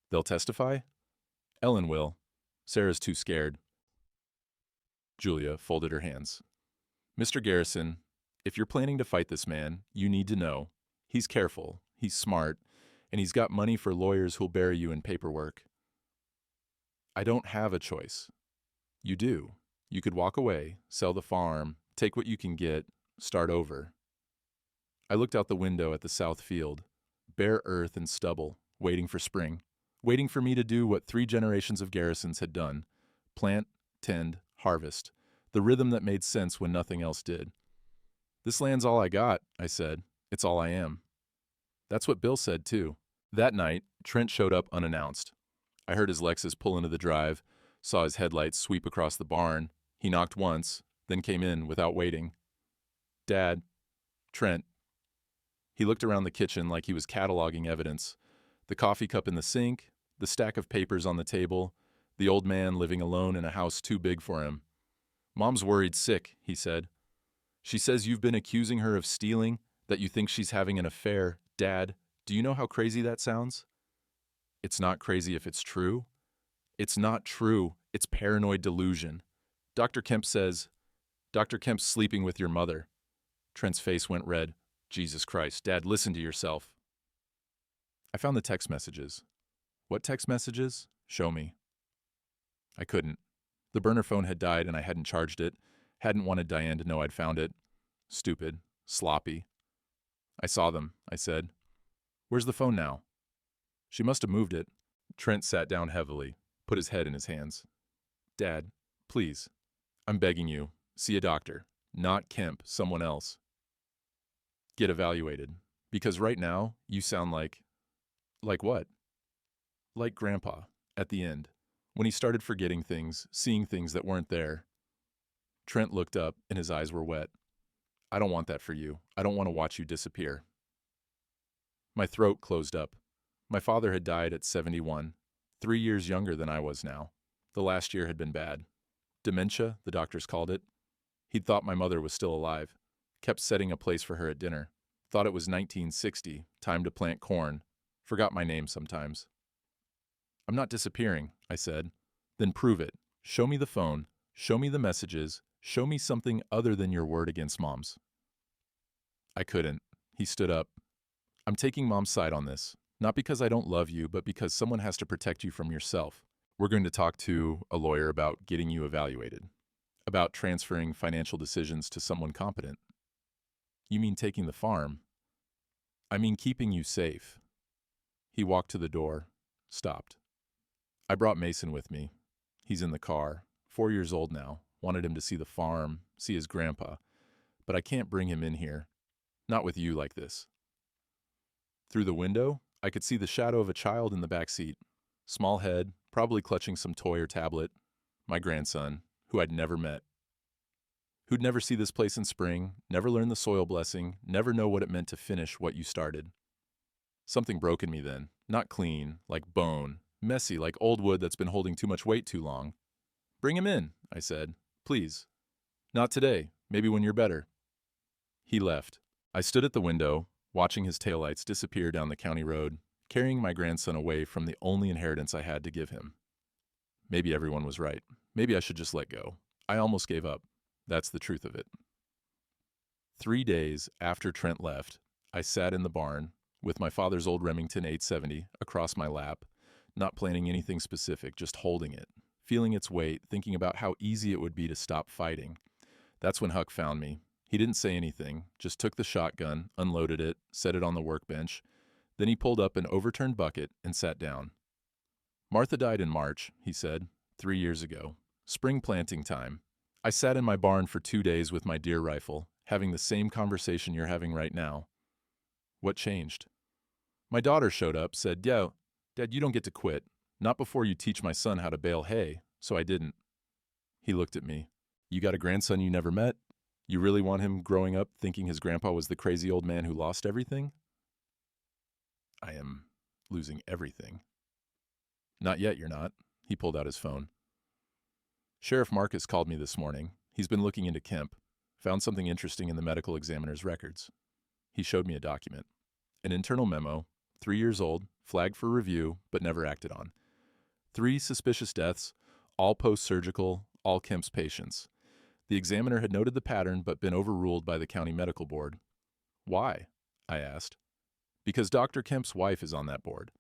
"They'll testify?" "Ellen will. Sarah's too scared." Julia folded her hands. "Mr. Garrison, if you're planning to fight this man, you need to know. He's careful, he's smart, and he's got money for lawyers who'll bury you in paperwork." "I don't have a choice." "You do. You could walk away, sell the farm, take what you can get, start over." I looked out the window at the south field, bare earth and stubble, waiting for spring, waiting for me to do what 3 generations of Garrisons had done: plant, tend, harvest, the rhythm that made sense when nothing else did. "This land's all I got," I said. "It's all I am." That's what Bill said, too. That night, Trent showed up unannounced. I heard his Lexus pull into the drive, saw his headlights sweep across the barn. He knocked once, then came in without waiting. "Dad." "Trent." He looked around the kitchen like he was cataloging evidence. The coffee cup in the sink, the stack of papers on the table, the old man living alone in a house too big for him. "Mom's worried sick," he said. She says you've been accusing her of stealing, that you think she's having an affair. Dad, do you know how crazy that sounds? It's not crazy if it's true. It's not true. It's paranoid delusion. Dr. Kemp says, Dr. Kemp's sleeping with your mother. Trent's face went red. Jesus Christ, Dad, listen to yourself. I found the text messages. What text messages? Show me. I couldn't. The burner phone had died and I hadn't charged it. Hadn't wanted Diane to know I'd found it. Stupid. Sloppy. I saw them, I said. Where's the phone now? She must have moved it. Trent sat down heavily, put his head in his hands. Dad, please. I'm begging you. See a doctor. Not Kemp, someone else. Get evaluated. Because right now, you sound like... Like what? Like Grandpa, at the end. When he started forgetting things, seeing things that weren't there. Trent looked up and his eyes were wet. I don't want that for you. I don't want to watch you disappear. My throat closed up. My father had died at 71, 3 years younger than I was now. The last year had been bad. Dementia, the doctors called it. He'd thought my mother was still alive. Kept setting a place for her at dinner. Thought it was 1960, time to plant corn. Forgot my name sometimes. I'm not disappearing, I said. Then prove it. Show me the phone. Show me the messages. Show me something other than your word against Mom's. I couldn't. He stood up. I'm taking Mom's side on this. Not because I don't love you, but because someone has to protect you from yourself. We're going to talk to a lawyer about getting you evaluated. About transferring financial decisions to someone competent. You mean taking the farm? I mean keeping you safe. He walked to the door, stopped. I brought Mason with me. He's in the car, 4 years old now. Wanted him to see the farm, see his grandpa. But I can't bring him in here. Not with you like this. Through the window, I could see the shadow of a child in the back seat. Small head, probably clutching some toy or tablet. My grandson, who I'd never met. Who'd never see this place in spring, never learn the soil blessing, never know what it meant to finish what you started. Something broke in me then. Not clean, like bone. Messy, like old wood that's been holding too much weight too long. Bring him in, I said. Please. Not today. Maybe when you're better. He left. I stood at the window, watching his taillights disappear down the county road, carrying my grandson away from the only inheritance I had to give him. Maybe everyone was right. Maybe I should just let go. I almost gave up. That's the truth of it. 3 days after Trent left, I sat in the barn with my father's old Remington 870 across my lap, not planning anything specific, just holding it, feeling its weight, thinking about how easy it would be to stop fighting. That's when Huck found me. He didn't say anything, just took the shotgun, unloaded it, set it on the workbench. Then he pulled up an overturned bucket and sat down. Martha died in March, he said, 3 years ago. Spring planting time. I sat in my barn for 2 days with my deer rifle, having the same conversation you're having right now. What changed? My daughter showed up, said, "Yeah, Dad, you don't get to quit. Not before you teach my son how to bale hay," so I didn't. He looked at me. You got a grandson you never met? You really want him growing up thinking his grandpa was the crazy old man who lost everything? I am losing everything. Not yet, you're not. He pulled out his phone. Sheriff Marcus called me this morning. He's been looking into Kemp. Found something interesting in the medical examiner's records. He showed me a document. An internal memo, 3 years old, flagged for review, but never acted on. 3 suspicious deaths, all post-surgical, all Kemp's patients. The examiner had noted the pattern but been overruled by the county medical board. Why? I asked. Because Dr. Kemp's wife is on that board,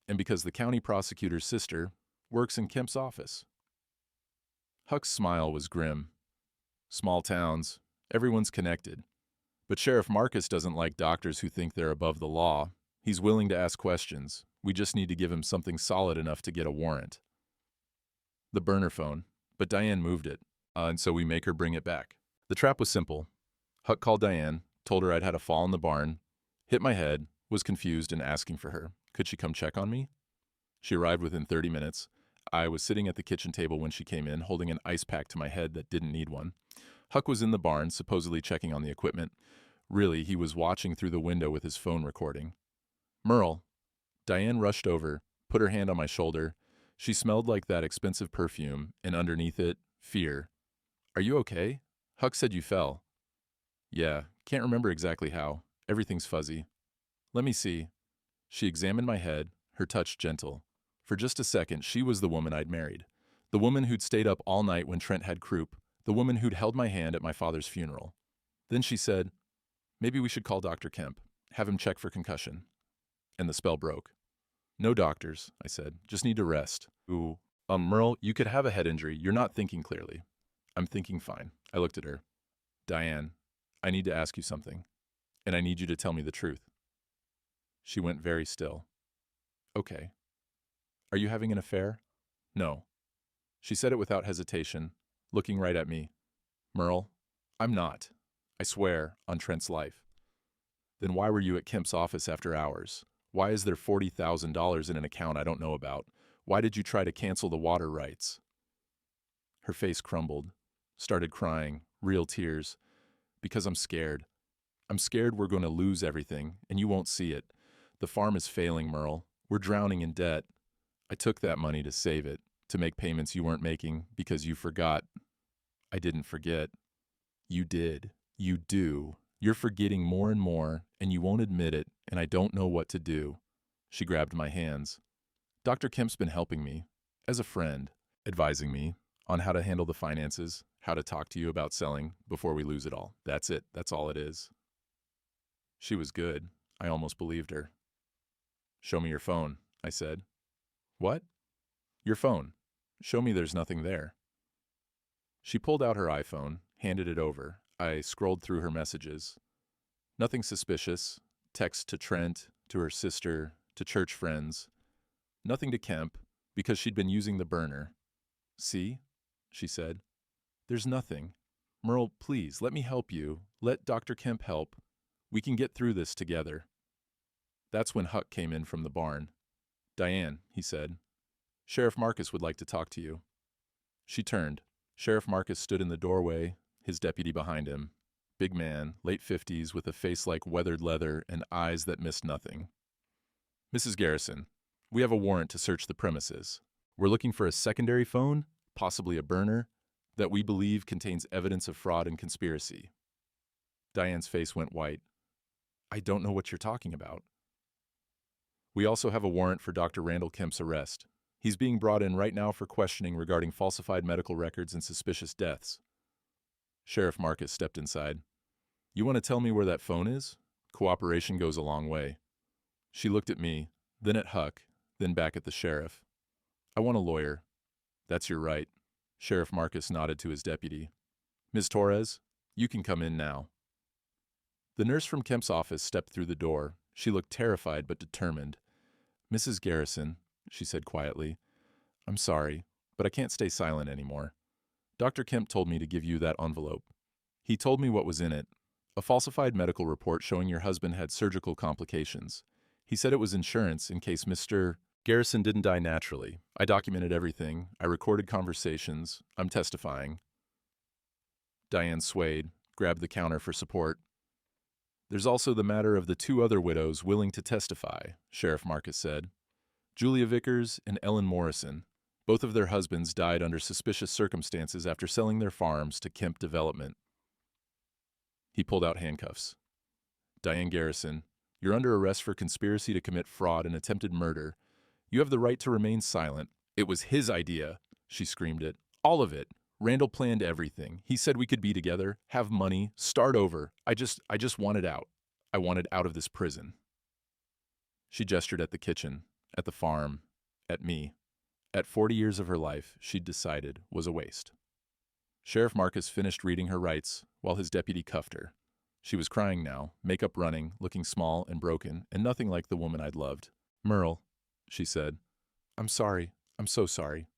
and because the county prosecutor's sister works in Kemp's office. Huck's smile was grim. Small towns, everyone's connected. But Sheriff Marcus doesn't like doctors who think they're above the law. He's willing to ask questions. We just need to give him something solid enough to get a warrant. The burner phone, but Diane moved it, and so we make her bring it back. The trap was simple. Huck called Diane, told her I'd had a fall in the barn, hit my head, was confused and asking for her. Could she come check on me? She arrived within 30 minutes. I was sitting at the kitchen table when she came in, holding an ice pack to my head that didn't need one. Huck was in the barn, supposedly checking on the equipment. Really, he was watching through the window with his phone recording. Merle. Diane rushed over, put her hand on my shoulder. She smelled like that expensive perfume, and underneath it, fear. Are you okay? Huck said you fell. Yeah, can't remember exactly how. Everything's fuzzy. Let me see. She examined my head, her touch gentle. For just a second, she was the woman I'd married. The woman who'd stayed up all night when Trent had croup. The woman who'd held my hand at my father's funeral. Then she said, maybe we should call Dr. Kemp, have him check for concussion. And the spell broke. No doctors, I said. Just need to rest. Ooh. Merle, you could have a head injury. You're not thinking clearly. I'm thinking fine. I looked at her. Diane, I need to ask you something. And I need you to tell me the truth. She went very still. Okay. Are you having an affair? No. She said it without hesitation, looking right at me. Merle, I'm not. I swear, on Trent's life. Then why were you at Kemp's office after hours? Why is there $40,000 in an account I don't know about? Why did you try to cancel the water rights? Her face crumbled, started crying, real tears. Because I'm scared. I'm scared we're going to lose everything, and you won't see it. The farm is failing, Merle. We're drowning in debt. I took that money to save it, to make payments you weren't making because you forgot. I didn't forget. You did. You do. You're forgetting more and more, and you won't admit it, and I don't know what to do. She grabbed my hands. Dr. Kemp's been helping me, as a friend, advising me on how to handle the finances, how to talk to you about selling before we lose it all. That's it. That's all it is. She was good. I almost believed her. Show me your phone, I said. What? Your phone. Show me there's nothing there. She pulled out her iPhone, handed it over. I scrolled through her messages. Nothing suspicious. Text to Trent, to her sister, to church friends. Nothing to Kemp, because she'd been using the burner. See? She said. There's nothing. Merle, please, let me help you. Let Dr. Kemp help. We can get through this together. That's when Huck came in from the barn. Diane, he said. Sheriff Marcus would like to talk to you. She turned. Sheriff Marcus stood in the doorway, his deputy behind him. Big man, late 50s, with a face like weathered leather and eyes that missed nothing. Mrs. Garrison, we have a warrant to search the premises. We're looking for a secondary phone, possibly a burner, that we believe contains evidence of fraud and conspiracy. Diane's face went white. I don't know what you're talking about. We also have a warrant for Dr. Randall Kemp's arrest. He's being brought in right now for questioning regarding falsified medical records and suspicious deaths. Sheriff Marcus stepped inside. You want to tell me where that phone is? Cooperation goes a long way. She looked at me, then at Huck, then back at the sheriff. I want a lawyer. That's your right. Sheriff Marcus nodded to his deputy. Ms. Torres, you can come in now. The nurse from Kemp's office stepped through the door. She looked terrified but determined. Mrs. Garrison, she said quietly, I'm sorry, but I can't stay silent anymore. Dr. Kemp told me to give you that envelope. He told me what was in it, a falsified medical report showing your husband had surgical complications. He said it was insurance in case Mr. Garrison didn't die naturally. I documented everything. I recorded conversations. I'm testifying. Diane swayed, grabbed the counter for support. There's also the matter of the two other widows willing to testify, Sheriff Marcus said. Julia Vickers and Ellen Morrison. Both of their husbands died under suspicious circumstances after selling their farms to Kemp Development. He pulled out handcuffs. Diane Garrison, you're under arrest for conspiracy to commit fraud and attempted murder. You have the right to remain silent. It was his idea, she screamed it. All of it. Randall planned everything. He said we could be together, have money, start over. I just wanted out. I wanted out of this prison. She gestured at the kitchen, at the farm, at me. At 40 years of her life, she'd decided was a waste. Sheriff Marcus finished reading her rights while his deputy cuffed her. She was crying now, makeup running, looking small and broken, and nothing like the woman I'd loved. Merle, she said, I'm sorry. I'm so sorry.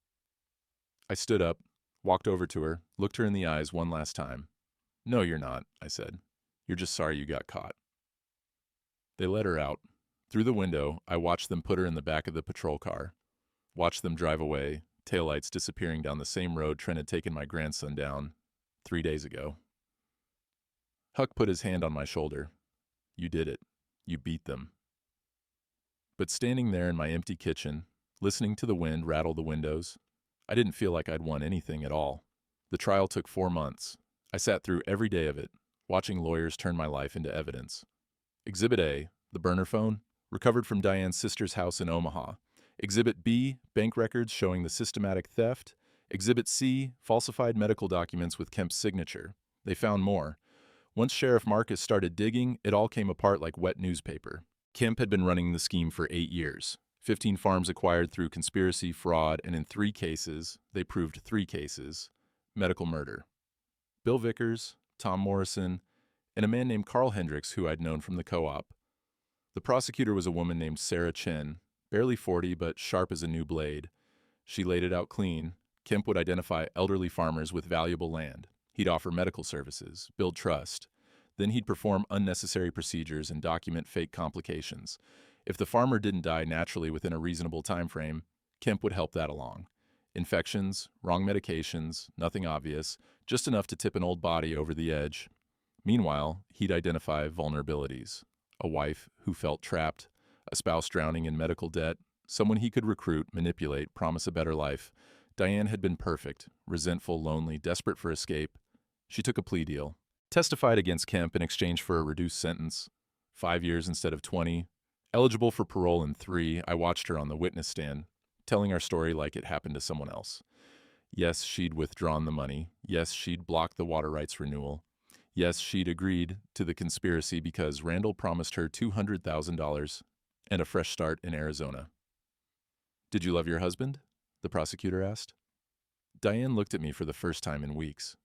I stood up, walked over to her, looked her in the eyes one last time. No, you're not, I said. You're just sorry you got caught. They let her out. Through the window, I watched them put her in the back of the patrol car. Watched them drive away, taillights disappearing down the same road Trent had taken my grandson down 3 days ago. Huck put his hand on my shoulder. You did it. You beat them. But standing there in my empty kitchen, listening to the wind rattle the windows, I didn't feel like I'd won anything at all. The trial took 4 months. I sat through every day of it, watching lawyers turn my life into evidence. Exhibit A, the burner phone, recovered from Diane's sister's house in Omaha. Exhibit B, bank records showing the systematic theft. Exhibit C, falsified medical documents with Kemp's signature. They found more. Once Sheriff Marcus started digging, it all came apart like wet newspaper. Kemp had been running the scheme for 8 years. 15 farms acquired through conspiracy, fraud, and in 3 cases, they proved 3 cases, medical murder. Bill Vickers, Tom Morrison, and a man named Carl Hendricks who I'd known from the co-op. The prosecutor was a woman named Sarah Chen, barely 40 but sharp as a new blade. She laid it out clean. Kemp would identify elderly farmers with valuable land. He'd offer medical services, build trust. Then he'd perform unnecessary procedures and document fake complications. If the farmer didn't die naturally within a reasonable time frame, Kemp would help that along. Infections, wrong medications, nothing obvious, just enough to tip an old body over the edge. Meanwhile, he'd identify vulnerabilities. A wife who felt trapped, a spouse drowning in medical debt, someone he could recruit, manipulate, promise a better life. Diane had been perfect, resentful, lonely, desperate for escape. She took a plea deal, testified against Kemp in exchange for a reduced sentence, 5 years instead of 20. Eligible for parole in 3, I watched her on the witness stand, telling our story like it happened to someone else. Yes, she'd withdrawn the money. Yes, she'd blocked the water rights renewal. Yes, she'd agreed to the conspiracy because Randall promised her $200,000 and a fresh start in Arizona. "Did you love your husband?" the prosecutor asked. Diane looked at me for the first time in weeks.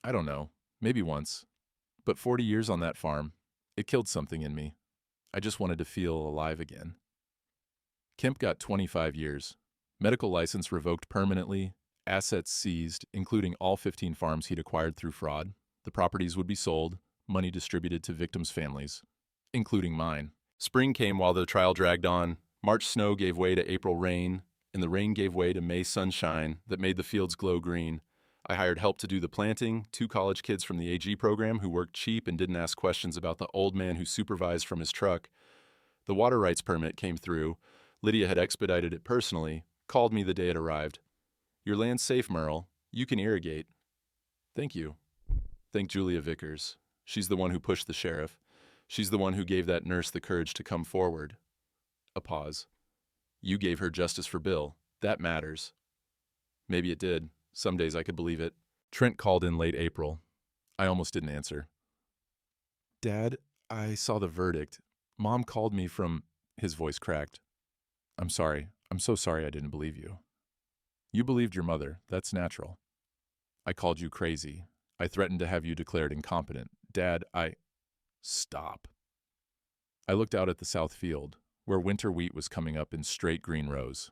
"I don't know, maybe once. But 40 years on that farm, it killed something in me. I just wanted to feel alive again." Kemp got 25 years. Medical license revoked permanently, assets seized, including all 15 farms he'd acquired through fraud. The properties would be sold, money distributed to victims' families, including mine. Spring came while the trial dragged on. March snow gave way to April rain, and the rain gave way to May sunshine that made the fields glow green. I hired help to do the planting, 2 college kids from the AG program who worked cheap and didn't ask questions about the old man who supervised from his truck. The water rights permit came through. Lydia had expedited it personally, called me the day it arrived. "Your land's safe, Merle. You can irrigate." "Thank you." Thank Julia Vickers. She's the one who pushed the sheriff. She's the one who gave that nurse the courage to come forward. A pause. "You gave her justice for Bill. That matters." Maybe it did. Some days I could believe it. Trent called in late April. I almost didn't answer. "Dad, I saw the verdict. Mom called me from..." His voice cracked. "I'm sorry. I'm so sorry I didn't believe you." "You believed your mother. That's natural." "I called you crazy. I threatened to have you declared incompetent. Dad, I..." "Stop." I looked out at the south field, where winter wheat was coming up in straight green rows.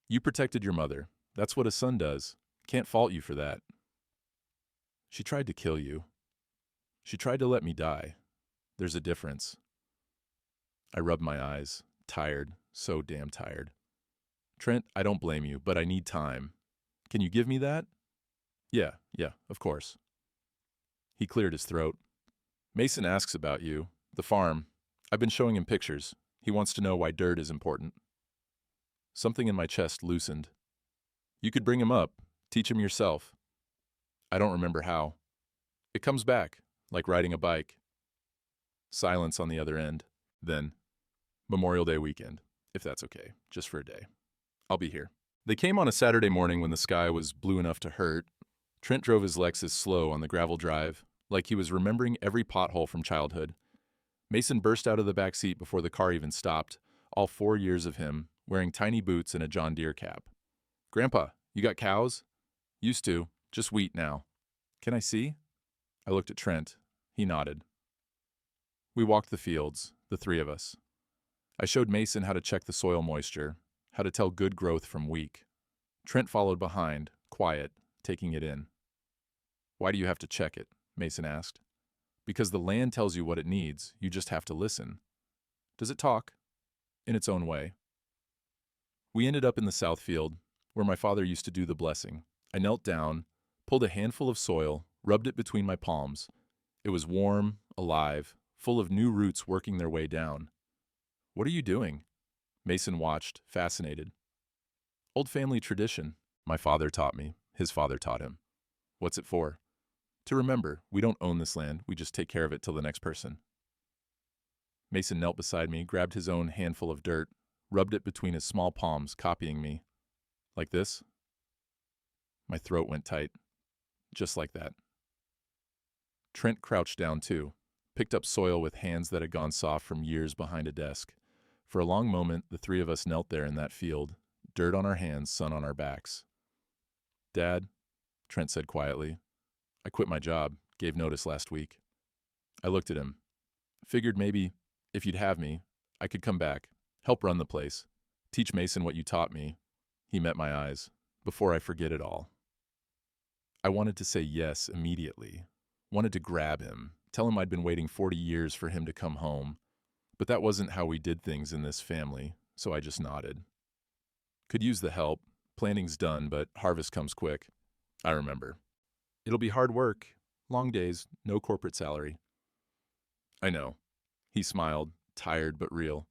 "You protected your mother. That's what a son does. Can't fault you for that." "She tried to kill you. She tried to let me die. There's a difference." I rubbed my eyes, tired, so damn tired. "Trent, I don't blame you, but I need time. Can you give me that?" Yeah, of course." He cleared his throat. "Mason asks about you, the farm. I've been showing him pictures. He wants to know why dirt is important." Something in my chest loosened. "You could bring him up, teach him yourself." "I don't remember how." "It comes back, like riding a bike." Silence on the other end. Then, "Memorial Day weekend, if that's okay, just for a day. I'll be here." They came on a Saturday morning when the sky was blue enough to hurt. Trent drove his Lexus slow on the gravel drive, like he was remembering every pothole from childhood. Mason burst out of the back seat before the car even stopped, all 4 years of him, wearing tiny boots and a John Deere cap. "Grandpa, you got cows?" "Used to, just wheat now." "Can I see?" I looked at Trent. He nodded. We walked the fields, the 3 of us. I showed Mason how to check the soil moisture, how to tell good growth from weak. Trent followed behind, quiet, taking it in. "Why do you have to check it?" Mason asked. "Because the land tells you what it needs, you just have to listen." "Does it talk?" "In its own way." We ended up in the south field, where my father used to do the blessing. I knelt down, pulled a handful of soil, rubbed it between my palms. It was warm, alive, full of new roots working their way down. "What are you doing?" Mason watched, fascinated. "Old family tradition. My father taught me. His father taught him." "What's it for?" To remember, we don't own this land, we just take care of it till the next person. Mason knelt beside me, grabbed his own handful of dirt, rubbed it between his small palms, copying me. Like this? My throat went tight. Just like that. Trent crouched down too, picked up soil with hands that had gone soft from years behind a desk. For a long moment, the three of us knelt there in that field, dirt on our hands, sun on our backs. Dad, Trent said quietly, I quit my job, gave notice last week. I looked at him. Figured maybe, if you'd have me, I could come back, help run the place, teach Mason what you taught me. He met my eyes, before I forget it all. I wanted to say yes immediately, wanted to grab him, tell him I'd been waiting 40 years for him to come home. But that wasn't how we did things in this family, so I just nodded. Could use the help. Planning's done, but harvest comes quick. I remember. It'll be hard work, long days, no corporate salary. I know. He smiled, tired but real.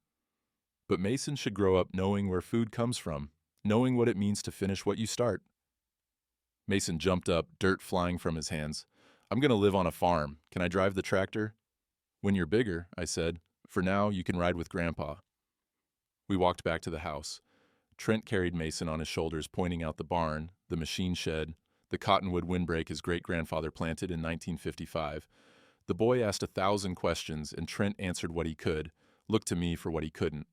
But Mason should grow up knowing where food comes from, knowing what it means to finish what you start. Mason jumped up, dirt flying from his hands. I'm going to live on a farm. Can I drive the tractor? When you're bigger, I said. For now, you can ride with Grandpa. We walked back to the house. Trent carried Mason on his shoulders, pointing out the barn, the machine shed, the cottonwood windbreak his great-grandfather planted in 1955. The boy asked 1,000 questions, and Trent answered what he could, looked to me for what he couldn't.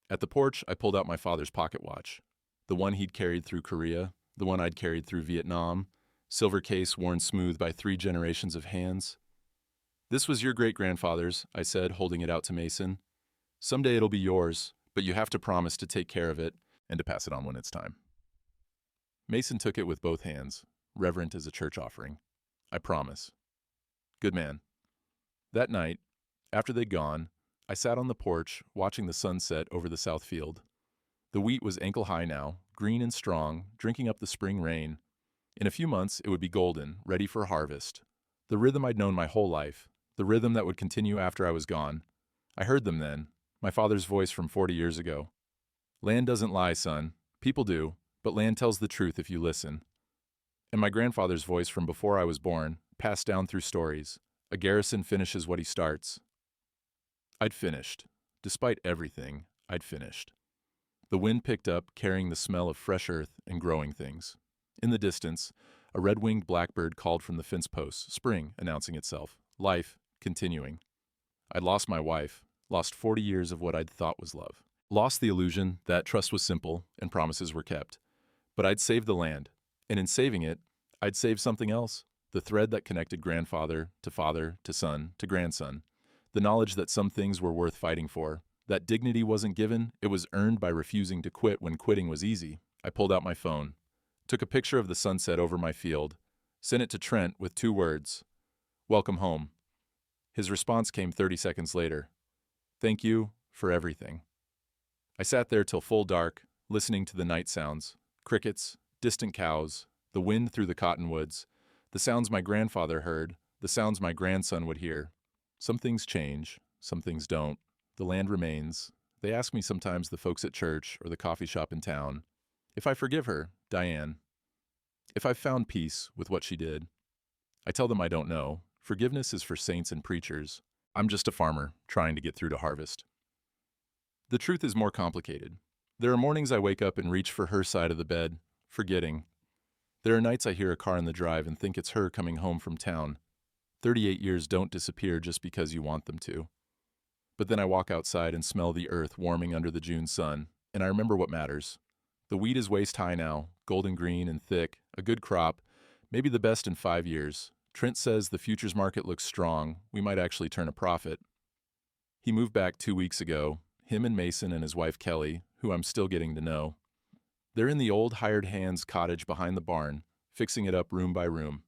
At the porch, I pulled out my father's pocket watch. The one he'd carried through Korea, the one I'd carried through Vietnam, silver case worn smooth by 3 generations of hands. This was your great-grandfather's, I said, holding it out to Mason. Someday it'll be yours, but you have to promise to take care of it and to pass it on when it's time. Mason took it with both hands, reverent as a church offering. I promise. Good man. That night, after they'd gone, I sat on the porch, watching the sunset over the south field. The wheat was ankle-high now, green and strong, drinking up the spring rain. In a few months, it would be golden, ready for harvest. The rhythm I'd known my whole life, the rhythm that would continue after I was gone. I heard them then, my father's voice from 40 years ago. Land doesn't lie, son. People do, but land tells the truth if you listen. And my grandfather's voice from before I was born, passed down through stories. A garrison finishes what he starts. I'd finished. Despite everything, I'd finished. The wind picked up, carrying the smell of fresh earth and growing things. In the distance, a red-winged blackbird called from the fence posts, spring announcing itself, life continuing. I'd lost my wife, lost 40 years of what I'd thought was love. Lost the illusion that trust was simple and promises were kept. But I'd saved the land, and in saving it, I'd saved something else, the thread that connected grandfather to son to grandson, the knowledge that some things were worth fighting for, that dignity wasn't given, it was earned by refusing to quit when quitting was easy. I pulled out my phone, took a picture of the sunset over my field, sent it to Trent with 2 words, "Welcome home." His response came 30 seconds later. "Thank you for everything." I sat there till full dark, listening to the night sounds, crickets, distant cows, the wind through the cottonwoods, the sounds my grandfather heard, the sounds my grandson would hear. Some things change, some things don't. The land remains. They ask me sometimes, the folks at church or the coffee shop in town, if I forgive her, Diane, if I've found peace with what she did. I tell them I don't know. Forgiveness is for saints and preachers. I'm just a farmer trying to get through to harvest. The truth is more complicated. There are mornings I wake up and reach for her side of the bed, forgetting. There are nights I hear a car in the drive and think it's her coming home from town. 38 years don't disappear just because you want them to. But then I walk outside and smell the earth warming under the June sun, and I remember what matters. The wheat is waist high now, golden green and thick, a good crop, maybe the best in 5 years. Trent says the futures market looks strong, we might actually turn a profit. He moved back 2 weeks ago, him and Mason and his wife Kelly, who I'm still getting to know. They're in the old hired hands cottage behind the barn, fixing it up room by room.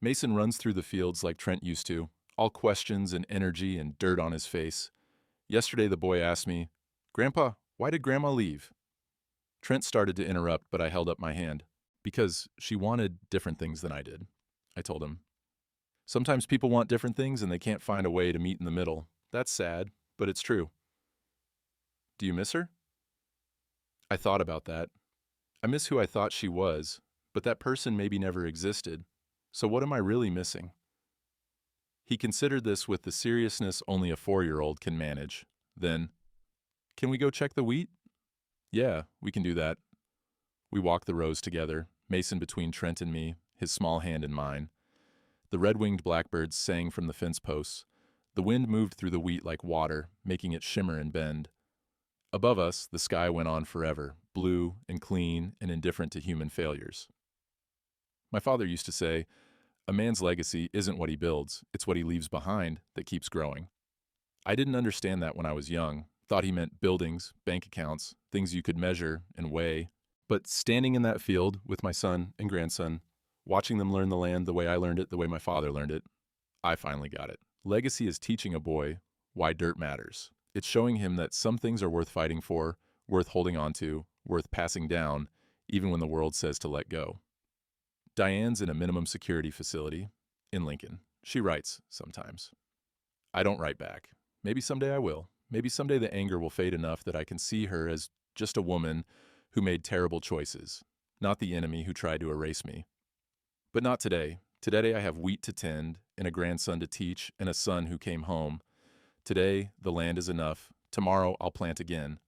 Mason runs through the fields like Trent used to, all questions and energy and dirt on his face. Yesterday the boy asked me, "Grandpa, why did Grandma leave?" Trent started to interrupt, but I held up my hand. Because she wanted different things than I did, I told him. Sometimes people want different things and they can't find a way to meet in the middle. That's sad, but it's true. Do you miss her? I thought about that. I miss who I thought she was, but that person maybe never existed. So what am I really missing? He considered this with the seriousness only a 4-year-old can manage. Then, can we go check the wheat? Yeah, we can do that. We walked the rows together, Mason between Trent and me, his small hand in mine. The red-winged blackbirds sang from the fence posts. The wind moved through the wheat like water, making it shimmer and bend. Above us, the sky went on forever, blue and clean and indifferent to human failures. My father used to say, "A man's legacy isn't what he builds, it's what he leaves behind that keeps growing." I didn't understand that when I was young, thought he meant buildings, bank accounts, things you could measure and weigh. But standing in that field with my son and grandson, watching them learn the land the way I learned it, the way my father learned it, I finally got it. Legacy is teaching a boy why dirt matters. It's showing him that some things are worth fighting for, worth holding on to, worth passing down, even when the world says to let go. Diane's in a minimum security facility in Lincoln. She writes sometimes. I don't write back. Maybe someday I will. Maybe someday the anger will fade enough that I can see her as just a woman who made terrible choices, not the enemy who tried to erase me. But not today. Today I have wheat to tend, and a grandson to teach, and a son who came home. Today, the land is enough. Tomorrow, I'll plant again.